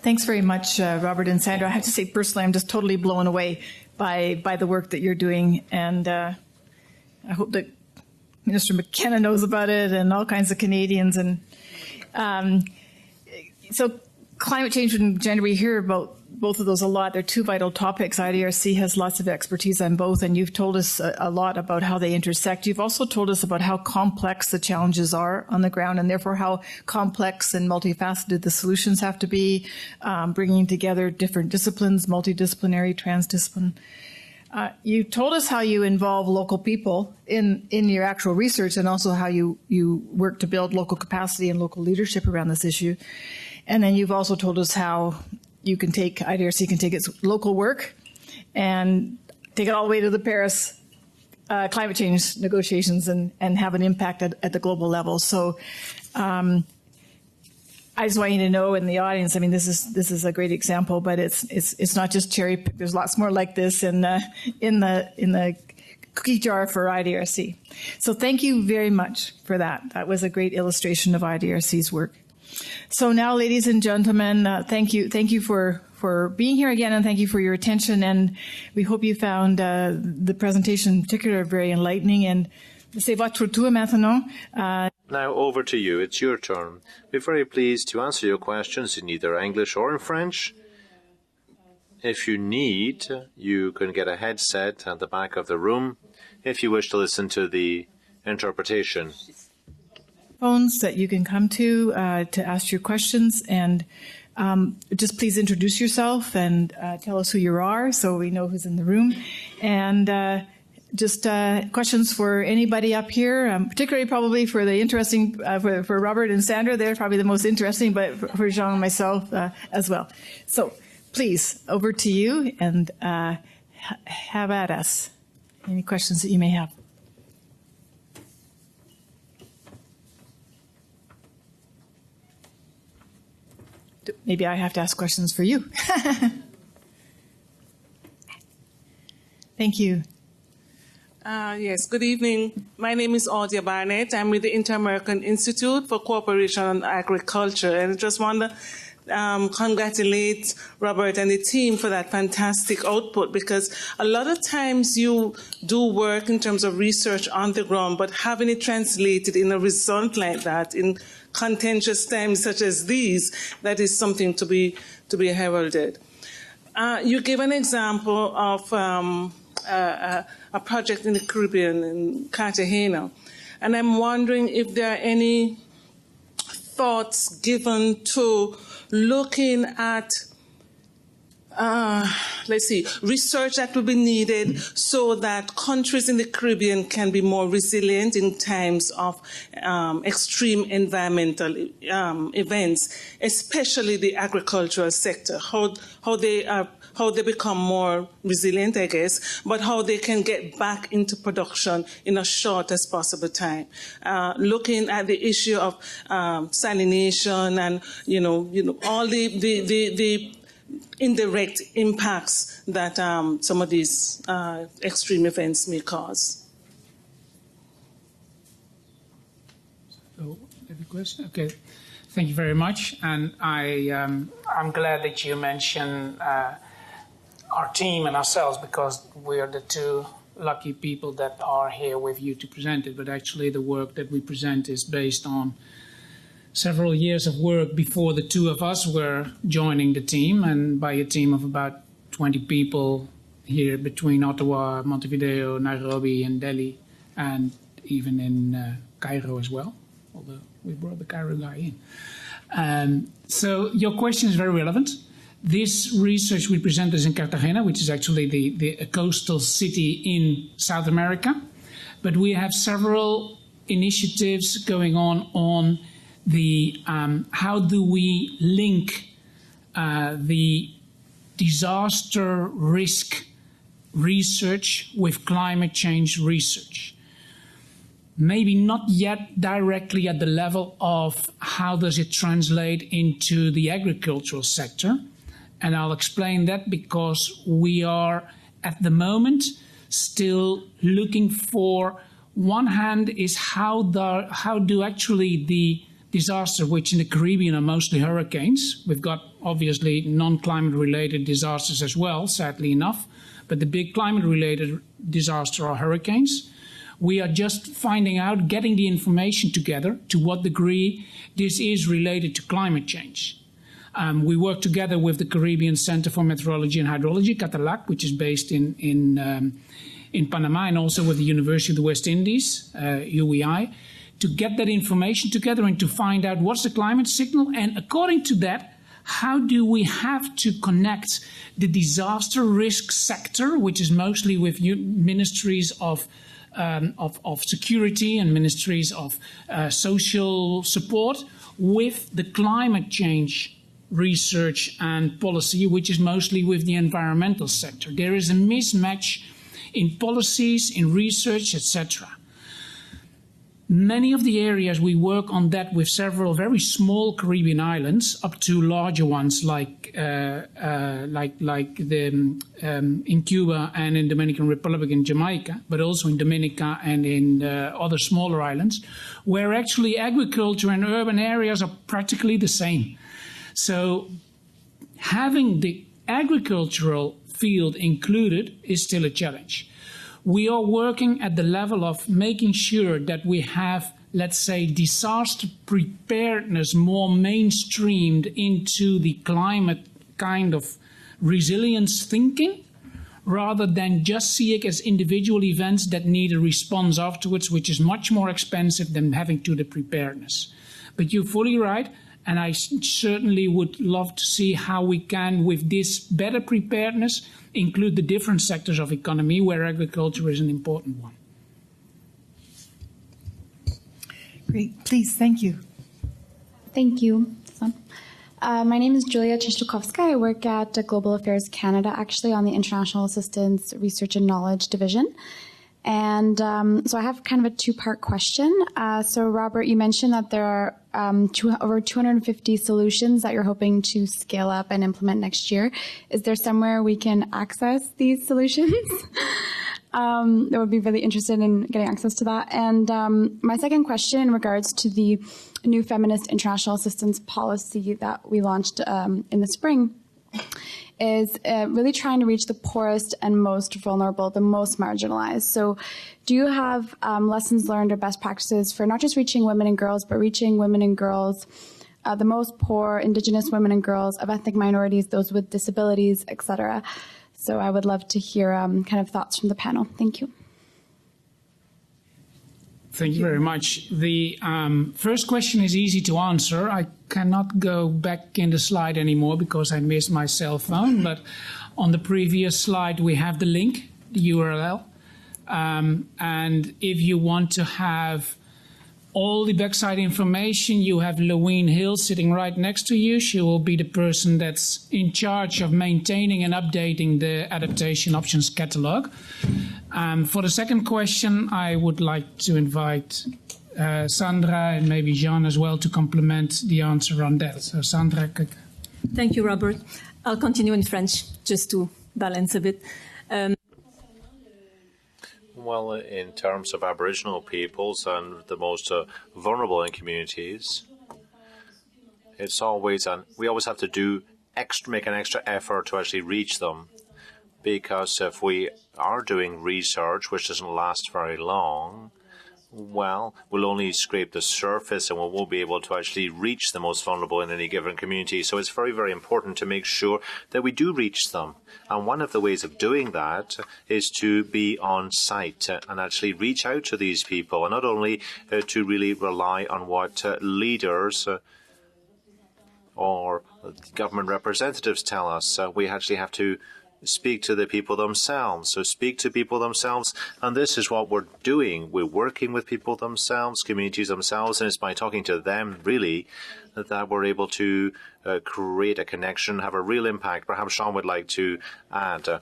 Thanks very much, Robert and Sandra. I have to say, personally, I'm just totally blown away by the work that you're doing. And I hope that Minister McKenna knows about it and all kinds of Canadians. And so climate change and gender, we hear about both of those a lot. They're 2 vital topics. IDRC has lots of expertise on both, and you've told us a lot about how they intersect. You've also told us about how complex the challenges are on the ground, and therefore how complex and multifaceted the solutions have to be, bringing together different disciplines, multidisciplinary, transdisciplinary. You told us how you involve local people in your actual research, and also how you work to build local capacity and local leadership around this issue. And then you've also told us how IDRC can take its local work and take it all the way to the Paris climate change negotiations and have an impact at the global level. So I just want you to know in the audience, I mean, this is a great example, but it's not just cherry picked. There's lots more like this in the cookie jar for IDRC. So thank you very much for that. That was a great illustration of IDRC's work. So now, ladies and gentlemen, thank you for being here again, and thank you for your attention. And we hope you found the presentation in particular very enlightening. And c'est votre tour maintenant. Now over to you. It's your turn. We're very pleased to answer your questions in either English or in French. If you need, you can get a headset at the back of the room if you wish to listen to the interpretation. Phones that you can come to ask your questions, and just please introduce yourself and tell us who you are so we know who's in the room. And just questions for anybody up here, particularly probably for the interesting, for Robert and Sandra. They're probably the most interesting, but for Jean and myself as well. So please, over to you, and have at us. Any questions that you may have. Maybe I have to ask questions for you. Thank you. Yes, good evening. My name is Audia Barnett. I'm with the Inter-American Institute for Cooperation on Agriculture, and I just want to congratulate Robert and the team for that fantastic output, because a lot of times you do work in terms of research on the ground, but having it translated in a result like that in contentious times such as these, that is something to be heralded. You gave an example of a project in the Caribbean, in Cartagena, and I'm wondering if there are any thoughts given to looking at research that will be needed so that countries in the Caribbean can be more resilient in times of extreme environmental events, especially the agricultural sector, how they become more resilient, I guess, but how they can get back into production in a short as possible time. Looking at the issue of salination and all the indirect impacts that some of these extreme events may cause. So, any question? Okay, thank you very much. And I'm glad that you mentioned our team and ourselves, because we are the two lucky people that are here with you to present it, but actually the work that we present is based on several years of work before the two of us were joining the team, and by a team of about 20 people here between Ottawa, Montevideo, Nairobi, and Delhi, and even in Cairo as well, although we brought the Cairo guy in. So your question is very relevant. This research we present is in Cartagena, which is actually the coastal city in South America, but we have several initiatives going on the how do we link the disaster risk research with climate change research. Maybe not yet directly at the level of how does it translate into the agricultural sector. And I'll explain that because we are at the moment still looking for, one hand is how do actually the disaster, which in the Caribbean are mostly hurricanes. We've got obviously non-climate related disasters as well, sadly enough, but the big climate related disaster are hurricanes. We are just finding out, getting the information together to what degree this is related to climate change. We work together with the Caribbean Center for Meteorology and Hydrology, CATALAC, which is based in Panama, and also with the University of the West Indies, UEI, to get that information together and to find out what's the climate signal. And according to that, how do we have to connect the disaster risk sector, which is mostly with ministries of security and ministries of social support, with the climate change research and policy, which is mostly with the environmental sector. There is a mismatch in policies, in research, etc. Many of the areas we work on that with several very small Caribbean islands up to larger ones like in Cuba and in Dominican Republic and Jamaica, but also in Dominica and in other smaller islands, where actually agriculture and urban areas are practically the same. So having the agricultural field included is still a challenge. We are working at the level of making sure that we have, let's say, disaster preparedness more mainstreamed into the climate kind of resilience thinking, rather than just see it as individual events that need a response afterwards, which is much more expensive than having to the preparedness. But you're fully right. And I certainly would love to see how we can, with this better preparedness, include the different sectors of economy where agriculture is an important one. Great. Please, thank you. Thank you. My name is Julia Czeszczykowska. I work at Global Affairs Canada, actually on the International Assistance Research and Knowledge Division. And so I have kind of a two-part question. So Robert, you mentioned that there are over 250 solutions that you're hoping to scale up and implement next year. Is there somewhere we can access these solutions? That would be really interested in getting access to that. And my second question in regards to the new feminist international assistance policy that we launched in the spring is really trying to reach the poorest and most vulnerable, the most marginalized. So do you have lessons learned or best practices for not just reaching women and girls, but reaching women and girls, the most poor, Indigenous women and girls, of ethnic minorities, those with disabilities, etc.? So I would love to hear kind of thoughts from the panel. Thank you. Thank you very much. The first question is easy to answer. I cannot go back in the slide anymore because I missed my cell phone, but on the previous slide we have the link, the URL. And if you want to have all the backside information, you have Louine Hill sitting right next to you. She will be the person that's in charge of maintaining and updating the adaptation options catalog. For the second question, I would like to invite Sandra and maybe Jean as well to complement the answer on that. So Sandra. Thank you, Robert. I'll continue in French just to balance a bit. Well, in terms of Aboriginal peoples and the most vulnerable in communities, it's always, we always have to make an extra effort to actually reach them. because if we are doing research which doesn't last very long, well, we'll only scrape the surface and we won't be able to actually reach the most vulnerable in any given community. So it's very, very important to make sure that we do reach them. And one of the ways of doing that is to be on site and actually reach out to these people, and not only to really rely on what leaders or government representatives tell us. We actually have to speak to the people themselves. So speak to people themselves, and this is what we're doing. We're working with people themselves, communities themselves, and it's by talking to them, really, that we're able to create a connection, have a real impact. Perhaps Sean would like to add.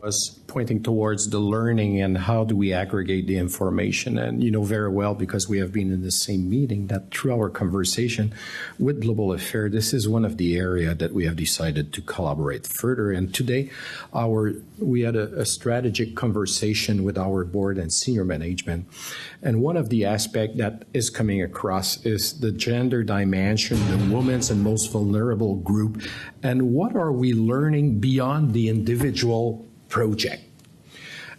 Was pointing towards the learning and how do we aggregate the information. And you know very well, because we have been in the same meeting, that through our conversation with Global Affairs, this is one of the areas that we have decided to collaborate further. And today we had a strategic conversation with our board and senior management. And one of the aspects that is coming across is the gender dimension, the women's and most vulnerable group, and what are we learning beyond the individual project.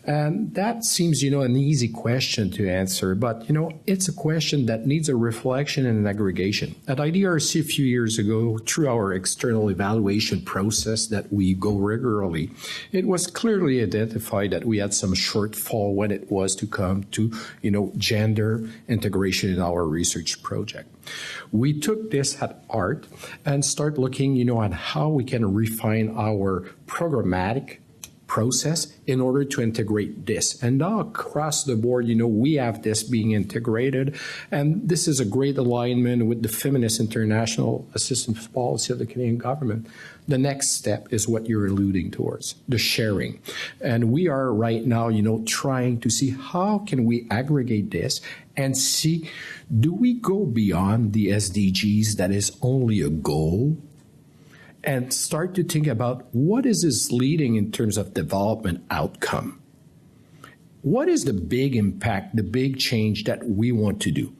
And that seems, an easy question to answer, but, it's a question that needs a reflection and an aggregation. At IDRC a few years ago, through our external evaluation process that we go regularly, it was clearly identified that we had some shortfall when it was to come to, gender integration in our research project. We took this at heart and start looking, at how we can refine our programmatic process in order to integrate this. And now across the board, we have this being integrated. And this is a great alignment with the Feminist International Assistance Policy of the Canadian government. The next step is what you're alluding towards, the sharing. And we are right now, trying to see how can we aggregate this and see, do we go beyond the SDGs that is only a goal? And start to think about what is this leading in terms of development outcome? What is the big impact, the big change that we want to do?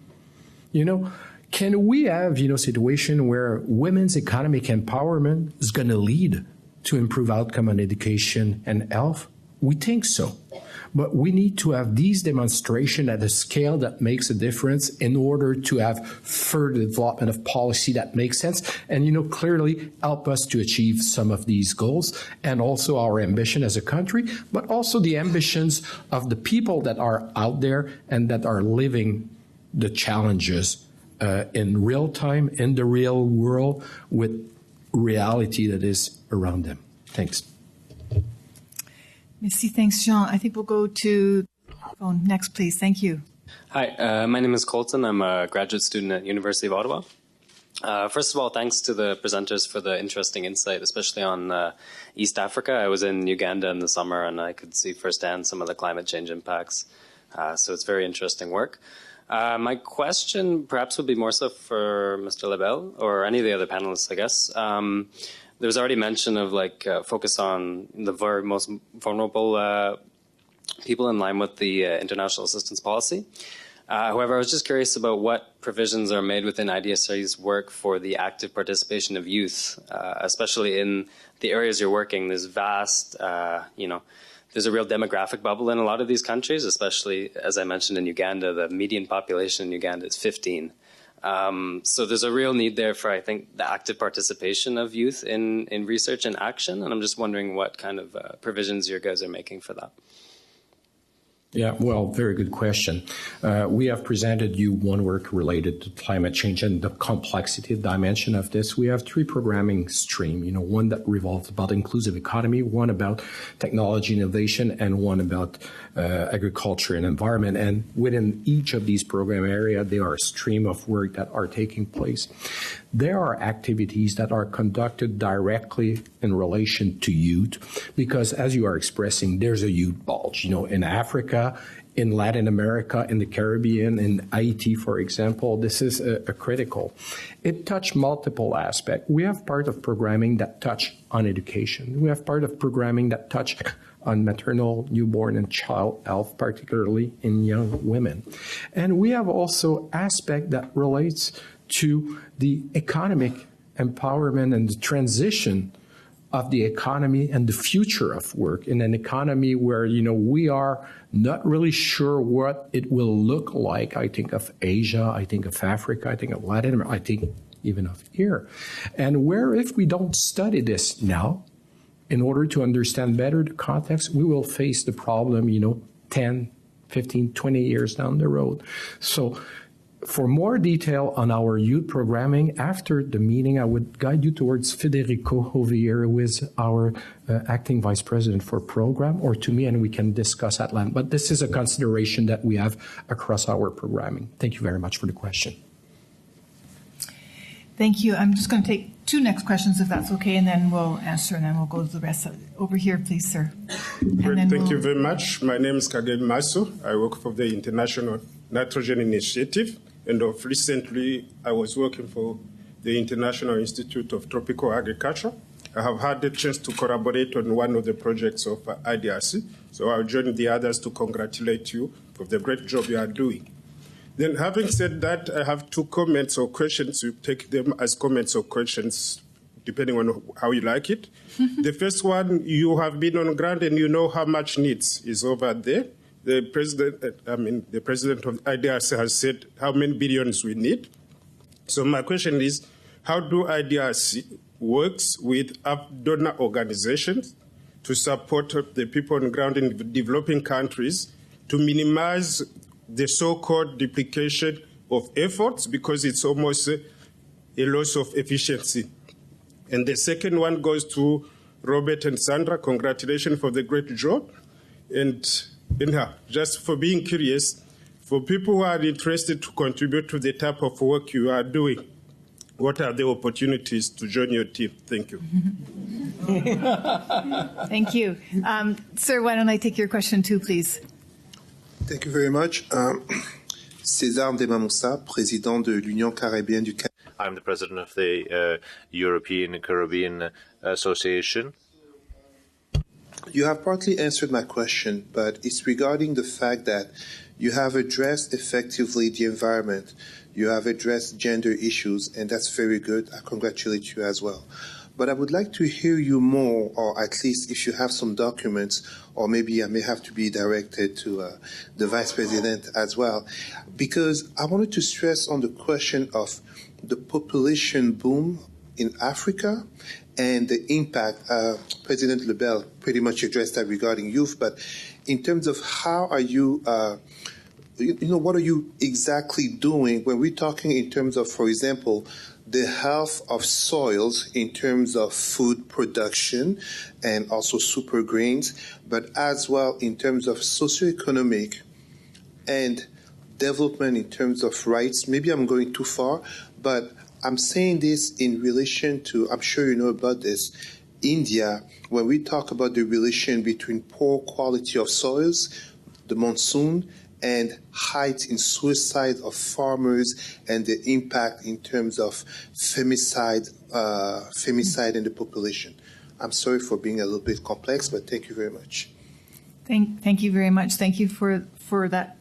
Can we have, situation where women's economic empowerment is going to lead to improve outcome on education and health? We think so. But we need to have these demonstrations at a scale that makes a difference in order to have further development of policy that makes sense and, clearly help us to achieve some of these goals and also our ambition as a country, but also the ambitions of the people that are out there and that are living the challenges in real time, in the real world, with reality that is around them. Thanks. Merci, thanks, Jean. I think we'll go to phone next, please. Thank you. Hi, my name is Colton. I'm a graduate student at University of Ottawa. First of all, thanks to the presenters for the interesting insight, especially on East Africa. I was in Uganda in the summer and I could see firsthand some of the climate change impacts. So it's very interesting work. My question perhaps would be more so for Mr. Lebel or any of the other panelists, I guess. There was already mention of focus on the very most vulnerable people in line with the international assistance policy. However, I was just curious about what provisions are made within IDRC's work for the active participation of youth, especially in the areas you're working. There's vast, there's a real demographic bubble in a lot of these countries, especially, as I mentioned, in Uganda. The median population in Uganda is 15. So there's a real need there for, I think, the active participation of youth in research and action. And I'm just wondering what kind of provisions you guys are making for that. Yeah, well, very good question. We have presented you one work related to climate change and the complexity dimension of this. We have three programming streams, one that revolves about inclusive economy, one about technology innovation, and one about agriculture and environment. And within each of these program areas, there are a stream of work that are taking place. There are activities that are conducted directly in relation to youth because, as you are expressing, there's a youth bulge, in Africa, in Latin America, in the Caribbean, in Haiti, for example. This is a critical. It touched multiple aspects. We have part of programming that touch on education. We have part of programming that touch on maternal, newborn, and child health, particularly in young women. And we have also aspect that relates to the economic empowerment and the transition of the economy and the future of work in an economy where, we are not really sure what it will look like. I think of Asia, I think of Africa, I think of Latin America, I think even of here. And where if we don't study this now, in order to understand better the context, we will face the problem, 10, 15, 20 years down the road. So for more detail on our youth programming, after the meeting, I would guide you towards Federico over here, who is our acting vice president for program, or to me, and we can discuss at length. But this is a consideration that we have across our programming. Thank you very much for the question. Thank you. I'm just going to take two next questions, if that's okay, and then we'll answer, and then we'll go to the rest. Over here, please, sir. Thank you very much. My name is Kagel Maso. I work for the International Nitrogen Initiative, and recently I was working for the International Institute of Tropical Agriculture. I have had the chance to collaborate on one of the projects of IDRC, so I'll join the others to congratulate you for the great job you are doing. Then, having said that, I have two comments or questions. You take them as comments or questions, depending on how you like it. The first one, you have been on ground and you know how much needs is over there. The president of IDRC has said how many billions we need. So my question is, how do IDRC works with donor organizations to support the people on the ground in developing countries to minimize the so-called duplication of efforts, because it's almost a loss of efficiency? And the second one goes to Robert and Sandra. Congratulations for the great job. And just for being curious, for people who are interested to contribute to the type of work you are doing, what are the opportunities to join your team? Thank you. Thank you. Sir, why don't I take your question too, please? Thank you very much. César Ndemamoussa, président de l'Union caribéenne du Canada. I'm the president of the European Caribbean Association. You have partly answered my question, but it's regarding the fact that you have addressed effectively the environment. You have addressed gender issues, and that's very good. I congratulate you as well. But I would like to hear you more, or at least if you have some documents, or maybe I may have to be directed to the Vice President as well, because I wanted to stress on the question of the population boom in Africa and the impact. President Lebel pretty much addressed that regarding youth, but in terms of how are you, what are you exactly doing when we're talking in terms of, for example, the health of soils in terms of food production and also super grains, but as well in terms of socioeconomic and development in terms of rights. Maybe I'm going too far, but I'm saying this in relation to, I'm sure you know about this, India, when we talk about the relation between poor quality of soils, the monsoon, and height in suicide of farmers and the impact in terms of femicide in the population. I'm sorry for being a little bit complex, but thank you very much. Thank you very much. Thank you for that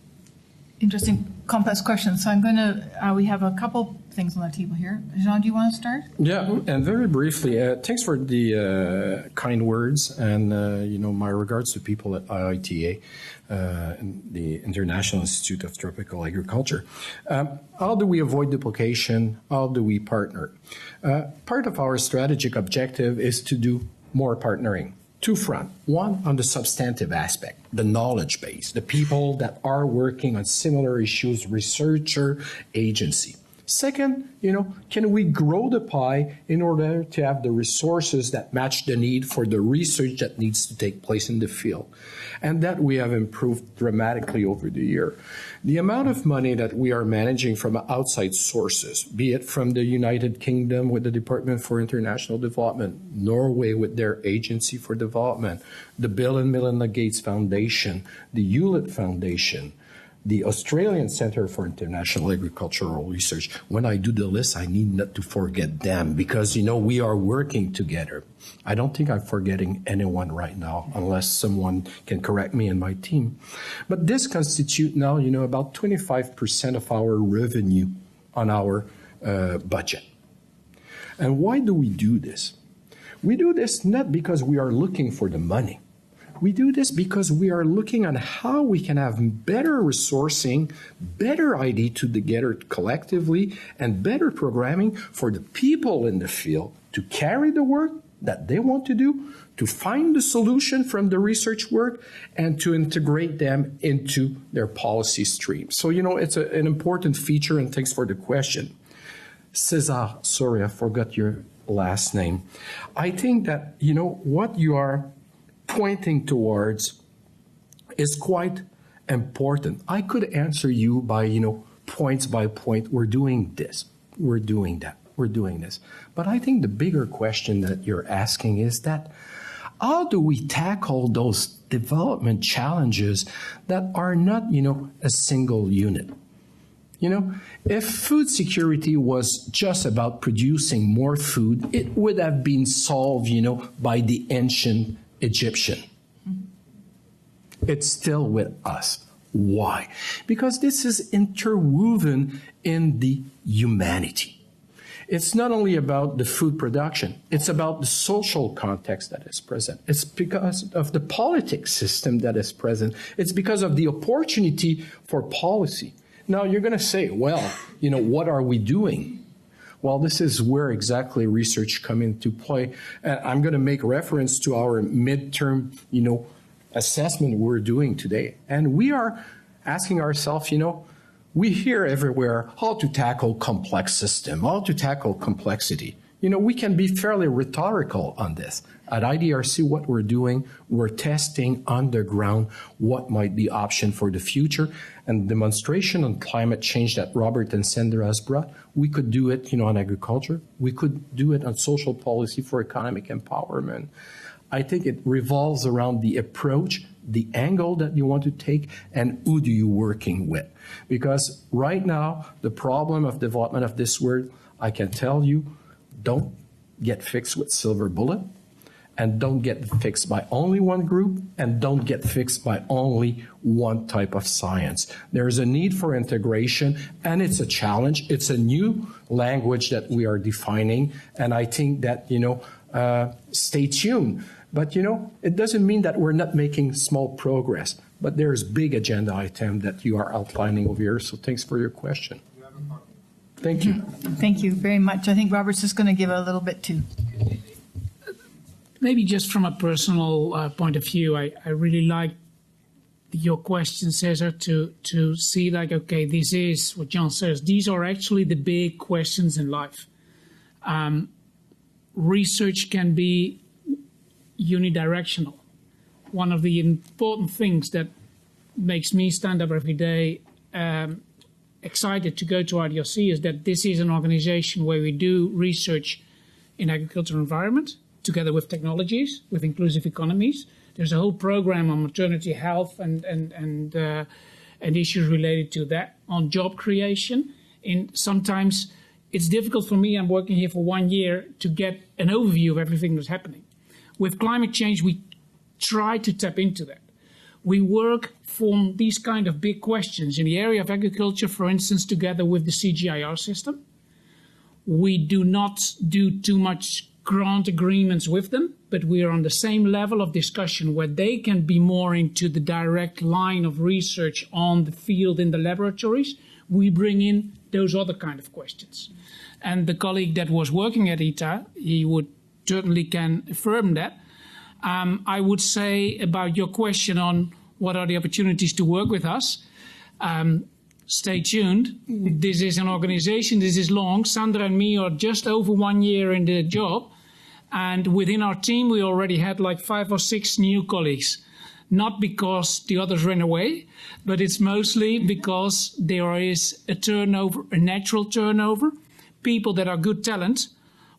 interesting, complex question. So I'm going to, we have a couple things on the table here. Jean, do you want to start? Yeah, and very briefly, thanks for the kind words and, my regards to people at IITA, the International Institute of Tropical Agriculture. How do we avoid duplication? How do we partner? Part of our strategic objective is to do more partnering. Two fronts. One, on the substantive aspect, the knowledge base, the people that are working on similar issues, researcher, agency. Second, can we grow the pie in order to have the resources that match the need for the research that needs to take place in the field? And that we have improved dramatically over the year. The amount of money that we are managing from outside sources, be it from the United Kingdom with the Department for International Development, Norway with their Agency for Development, the Bill and Melinda Gates Foundation, the Hewlett Foundation, the Australian Centre for International Agricultural Research. When I do the list, I need not to forget them because, we are working together. I don't think I'm forgetting anyone right now, unless someone can correct me in my team. But this constitutes now, about 25% of our revenue on our budget. And why do we do this? We do this not because we are looking for the money. We do this because we are looking on how we can have better resourcing, better ID together collectively, and better programming for the people in the field to carry the work that they want to do, to find the solution from the research work, and to integrate them into their policy stream. So, it's an important feature, and thanks for the question. Cesar, sorry, I forgot your last name. I think that, what you are pointing towards is quite important. I could answer you by, points by point. We're doing this, we're doing that, we're doing this. But I think the bigger question that you're asking is that how do we tackle those development challenges that are not, a single unit? If food security was just about producing more food, it would have been solved, by the ancient Egyptian. It's still with us. Why? Because this is interwoven in the humanity. It's not only about the food production, it's about the social context that is present. It's because of the politics system that is present. It's because of the opportunity for policy. Now, you're going to say, well, what are we doing? Well, this is where exactly research come into play. And I'm going to make reference to our midterm, assessment we're doing today. And we are asking ourselves, we hear everywhere how to tackle complex system, how to tackle complexity. We can be fairly rhetorical on this. At IDRC, what we're doing, we're testing on the ground what might be option for the future. And demonstration on climate change that Robert and Sandra has brought, we could do it, on agriculture. We could do it on social policy for economic empowerment. I think it revolves around the approach, the angle that you want to take, and who do you working with. Because right now, the problem of development of this world, I can tell you, don't get fixed with silver bullet, and don't get fixed by only one group, and don't get fixed by only one type of science. There's a need for integration, and it's a challenge. It's a new language that we are defining, and I think that, stay tuned. But, it doesn't mean that we're not making small progress, but there's big agenda item that you are outlining over here, so thanks for your question. Thank you. Thank you very much. I think Robert's just going to give a little bit too. Maybe just from a personal point of view, I really like your question, Cesar, to see okay, this is what John says. These are actually the big questions in life. Research can be unidirectional. One of the important things that makes me stand up every day excited to go to IDRC is that this is an organization where we do research in agriculture and environment together with technologies, with inclusive economies. There's a whole program on maternity health and issues related to that, on job creation. And sometimes it's difficult for me, I'm working here for 1 year, to get an overview of everything that's happening. With climate change, we try to tap into that. We work from these kind of big questions in the area of agriculture, for instance, together with the CGIAR system. We do not do too much grant agreements with them, but we are on the same level of discussion where they can be more into the direct line of research on the field in the laboratories. We bring in those other kind of questions. And the colleague that was working at ITA, he would certainly can affirm that. I would say about your question on what are the opportunities to work with us, stay tuned. This is an organization, this is long. Sandra and me are just over 1 year in the job. And within our team, we already had 5 or 6 new colleagues. Not because the others ran away, but it's mostly because there is a turnover, a natural turnover. People that are good talent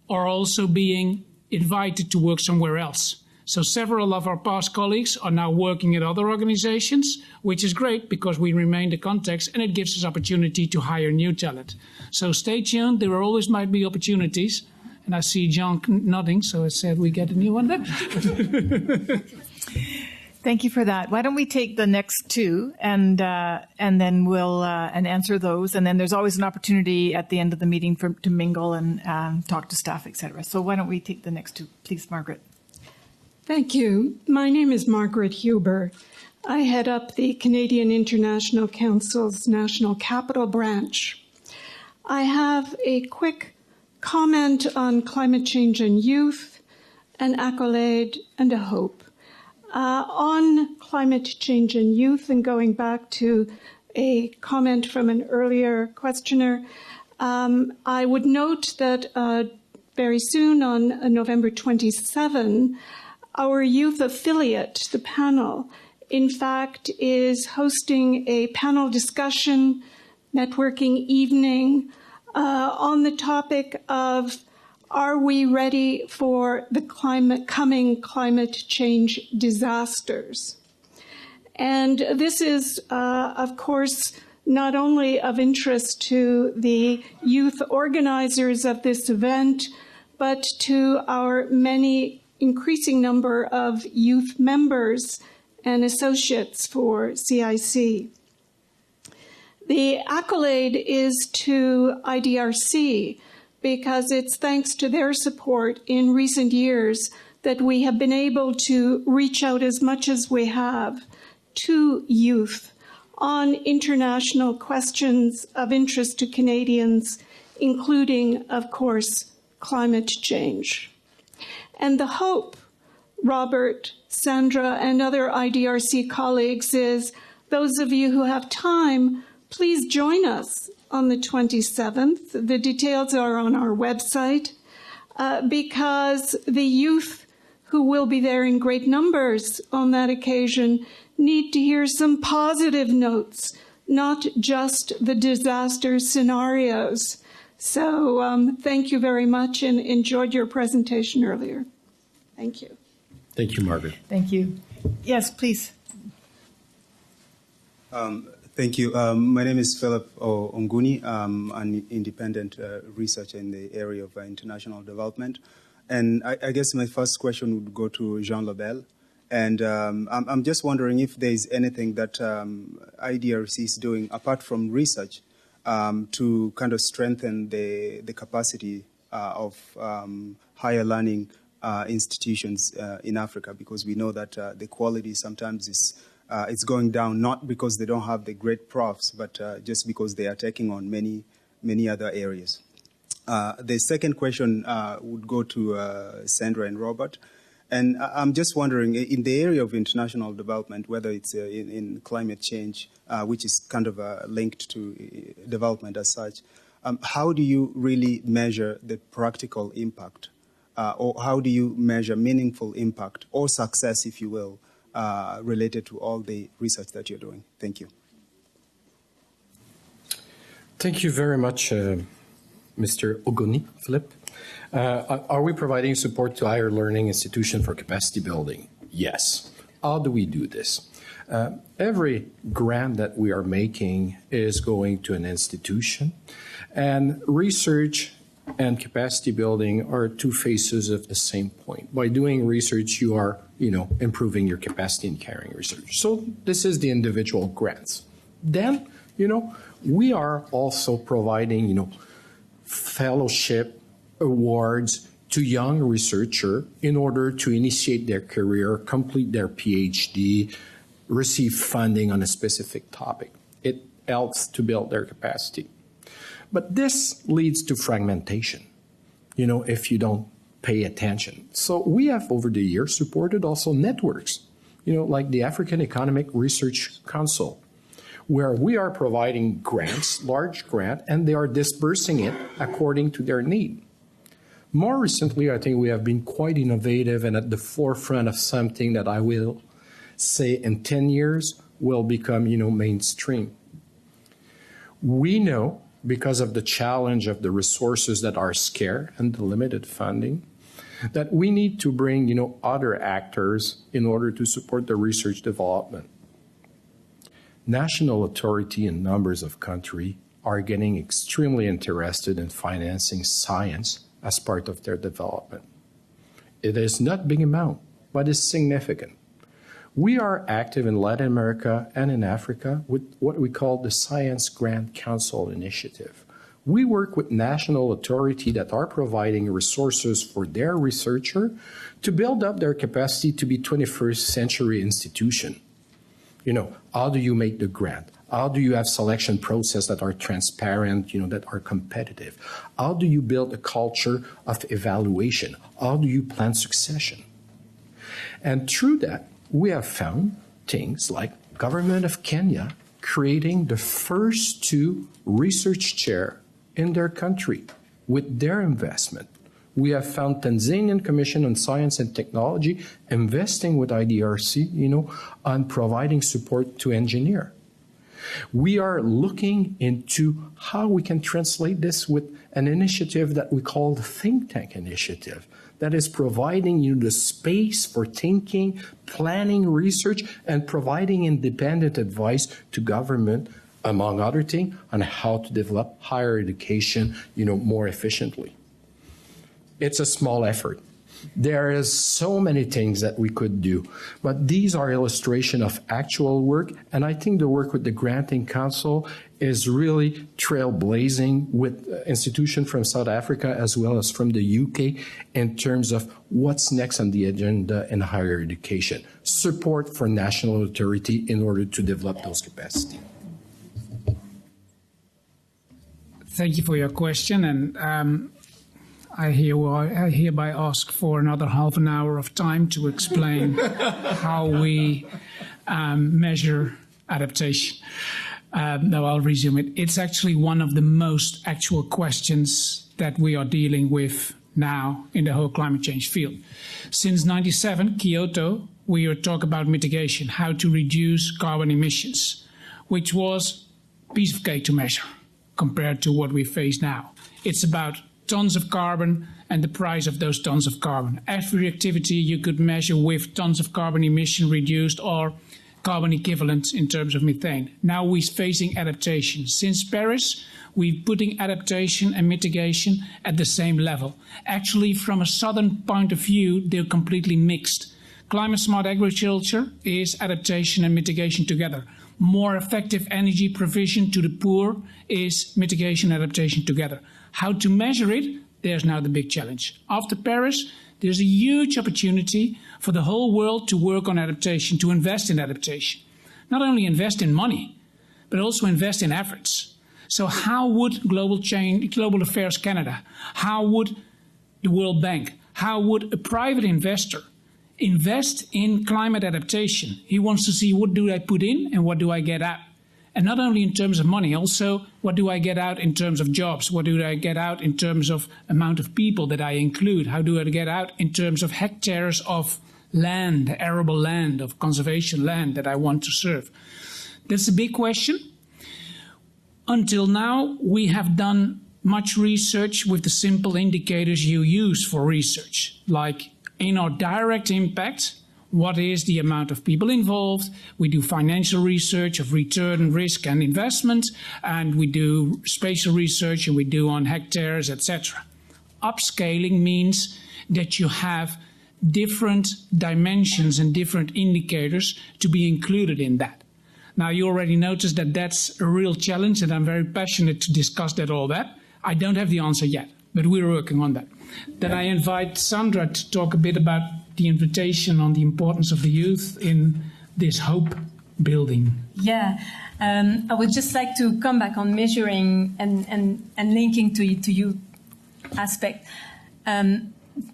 are also being invited to work somewhere else. So several of our past colleagues are now working at other organizations, which is great because we remain the context and it gives us opportunity to hire new talent. So stay tuned. There always might be opportunities. And I see John nodding, so I said we get a new one there. Thank you for that. Why don't we take the next two and then we'll and answer those. And then there's always an opportunity at the end of the meeting to mingle and talk to staff, etc. So why don't we take the next two, please, Margaret? Thank you. My name is Margaret Huber. I head up the Canadian International Council's National Capital Branch. I have a quick comment on climate change and youth, an accolade, and a hope. On climate change and youth, and going back to a comment from an earlier questioner, I would note that very soon on November 27, our youth affiliate, the panel, in fact, is hosting a panel discussion, networking evening on the topic of, are we ready for the coming climate change disasters? And this is, of course, not only of interest to the youth organizers of this event, but to our many increasing number of youth members and associates for CIC. The accolade is to IDRC because it's thanks to their support in recent years that we have been able to reach out as much as we have to youth on international questions of interest to Canadians, including, of course, climate change. And the hope, Robert, Sandra, and other IDRC colleagues, is those of you who have time, please join us on the 27th. The details are on our website, because the youth who will be there in great numbers on that occasion need to hear some positive notes, not just the disaster scenarios. So thank you very much and enjoyed your presentation earlier. Thank you. Thank you, Margaret. Thank you. Yes, please. Thank you. My name is Philip Onguni. I'm an independent researcher in the area of international development. And I guess my first question would go to Jean Lebel. And I'm just wondering if there's anything that IDRC is doing, apart from research, to kind of strengthen the capacity of higher learning institutions in Africa, because we know that the quality sometimes is it's going down, not because they don't have the great profs, but just because they are taking on many other areas. The second question would go to Sandra and Robert. And I'm just wondering, in the area of international development, whether it's in climate change, which is kind of linked to development as such, how do you really measure the practical impact? Or how do you measure meaningful impact or success, if you will, related to all the research that you're doing? Thank you. Thank you very much, Mr. Ogoni, Philip. Are we providing support to higher learning institutions for capacity building? Yes. How do we do this? Every grant that we are making is going to an institution, and research and capacity building are two faces of the same point. By doing research, you are, improving your capacity in carrying research. So this is the individual grants. Then, we are also providing, fellowship awards to young researchers in order to initiate their career, complete their PhD, receive funding on a specific topic. It helps to build their capacity. But this leads to fragmentation, if you don't pay attention. So we have over the years supported also networks, like the African Economic Research Council, where we are providing grants, large grant, and they are dispersing it according to their need. More recently, I think we have been quite innovative and at the forefront of something that I will say in 10 years will become, mainstream. We know, because of the challenge of the resources that are scarce and the limited funding, that we need to bring, other actors in order to support the research development. National authority in numbers of countries are getting extremely interested in financing science as part of their development. It is not big amount, but it's significant. We are active in Latin America and in Africa with what we call the Science Grant Council Initiative. We work with national authorities that are providing resources for their researcher to build up their capacity to be 21st century institution. You know, how do you make the grant? How do you have selection process that are transparent, that are competitive? How do you build a culture of evaluation? How do you plan succession? And through that, we have found things like Government of Kenya creating the first 2 research chair in their country with their investment. We have found Tanzanian Commission on Science and Technology investing with IDRC, on providing support to engineer. We are looking into how we can translate this with an initiative that we call the Think Tank Initiative, that is providing you the space for thinking, planning, research, and providing independent advice to government, among other things, on how to develop higher education, more efficiently. It's a small effort. There is so many things that we could do, but these are illustration of actual work, and I think the work with the Granting Council is really trailblazing with institutions from South Africa as well as from the UK in terms of what's next on the agenda in higher education. Support for national authority in order to develop those capacities. Thank you for your question, and I hereby ask for another half an hour of time to explain how we measure adaptation. No, I'll resume it. It's actually one of the most actual questions that we are dealing with now in the whole climate change field. Since '97, Kyoto, we talk about mitigation, how to reduce carbon emissions, which was a piece of cake to measure compared to what we face now. It's about tons of carbon and the price of those tons of carbon. Every activity you could measure with tons of carbon emission reduced or carbon equivalent in terms of methane. Now we're facing adaptation. Since Paris, we're putting adaptation and mitigation at the same level. Actually, from a southern point of view, they're completely mixed. Climate smart agriculture is adaptation and mitigation together. More effective energy provision to the poor is mitigation and adaptation together. How to measure it, there's now the big challenge. After Paris, there's a huge opportunity for the whole world to work on adaptation, to invest in adaptation. Not only invest in money, but also invest in efforts. So how would Global Affairs Canada, how would the World Bank, how would a private investor invest in climate adaptation? He wants to see what do I put in and what do I get out. And not only in terms of money, also what do I get out in terms of jobs? What do I get out in terms of amount of people that I include? How do I get out in terms of hectares of land, arable land, of conservation land that I want to serve? That's a big question. Until now, we have done much research with the simple indicators you use for research, like in our direct impact, what is the amount of people involved? We do financial research of return, risk, and investment, and we do spatial research, and we do on hectares, etc. Upscaling means that you have different dimensions and different indicators to be included in that. Now, you already noticed that that's a real challenge, and I'm very passionate to discuss all that. I don't have the answer yet, but we're working on that. Then I invite Sandra to talk a bit about the invitation on the importance of the youth in this hope building. Yeah, I would just like to come back on measuring and linking to youth aspect.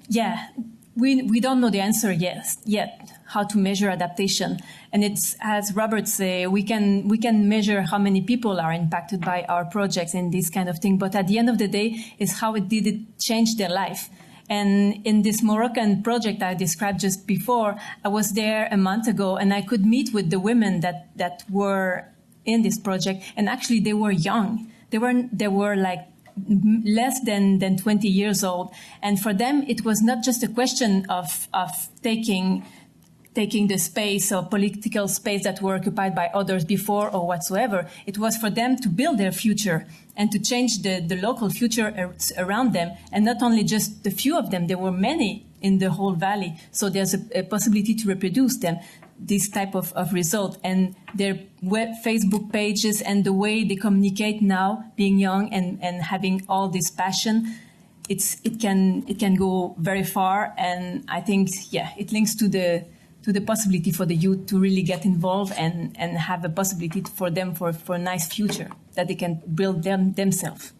Yeah, we don't know the answer yet how to measure adaptation. And it's, as Robert said, we can measure how many people are impacted by our projects and this kind of thing. But at the end of the day, is how it change their life. And in this Moroccan project I described just before, I was there a month ago and I could meet with the women that were in this project. And actually they were young. They were like less than 20 years old. And for them, it was not just a question of taking the space or political space that were occupied by others before or whatsoever. It was for them to build their future and to change the local future around them. And not only just the few of them, there were many in the whole valley. So there's a possibility to reproduce them, this type of result. And their Facebook pages and the way they communicate now, being young and having all this passion, it can go very far. And I think, it links to the possibility for the youth to really get involved and have a possibility for them for a nice future that they can build themselves.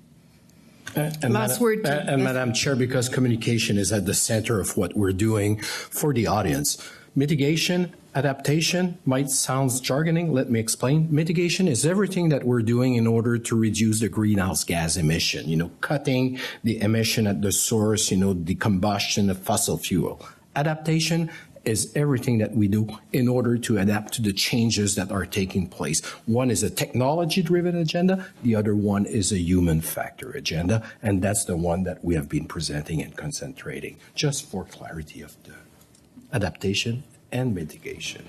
Last word. Madam Chair, because communication is at the center of what we're doing for the audience. Mitigation, adaptation might sound jargoning. Let me explain. Mitigation is everything that we're doing in order to reduce the greenhouse gas emission, cutting the emission at the source, the combustion of fossil fuel. Adaptation is everything that we do in order to adapt to the changes that are taking place. One is a technology-driven agenda. The other one is a human factor agenda. And that's the one that we have been presenting and concentrating, just for clarity of the adaptation and mitigation.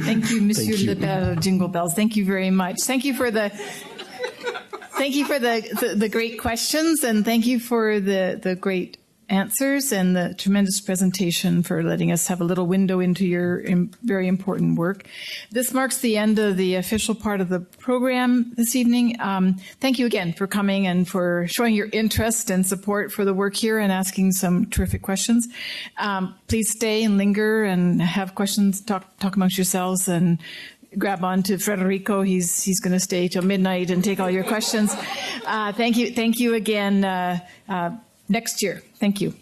Thank you, Monsieur Lebel, Jingle Bells. Thank you very much. Thank you for the great questions, and thank you for the great answers and the tremendous presentation, for letting us have a little window into your very important work. This marks the end of the official part of the program this evening. Thank you again for coming and for showing your interest and support for the work here and asking some terrific questions. Please stay and linger and have questions, talk amongst yourselves, and grab on to Federico. He's going to stay till midnight and take all your questions. Thank you again. Next year. Thank you.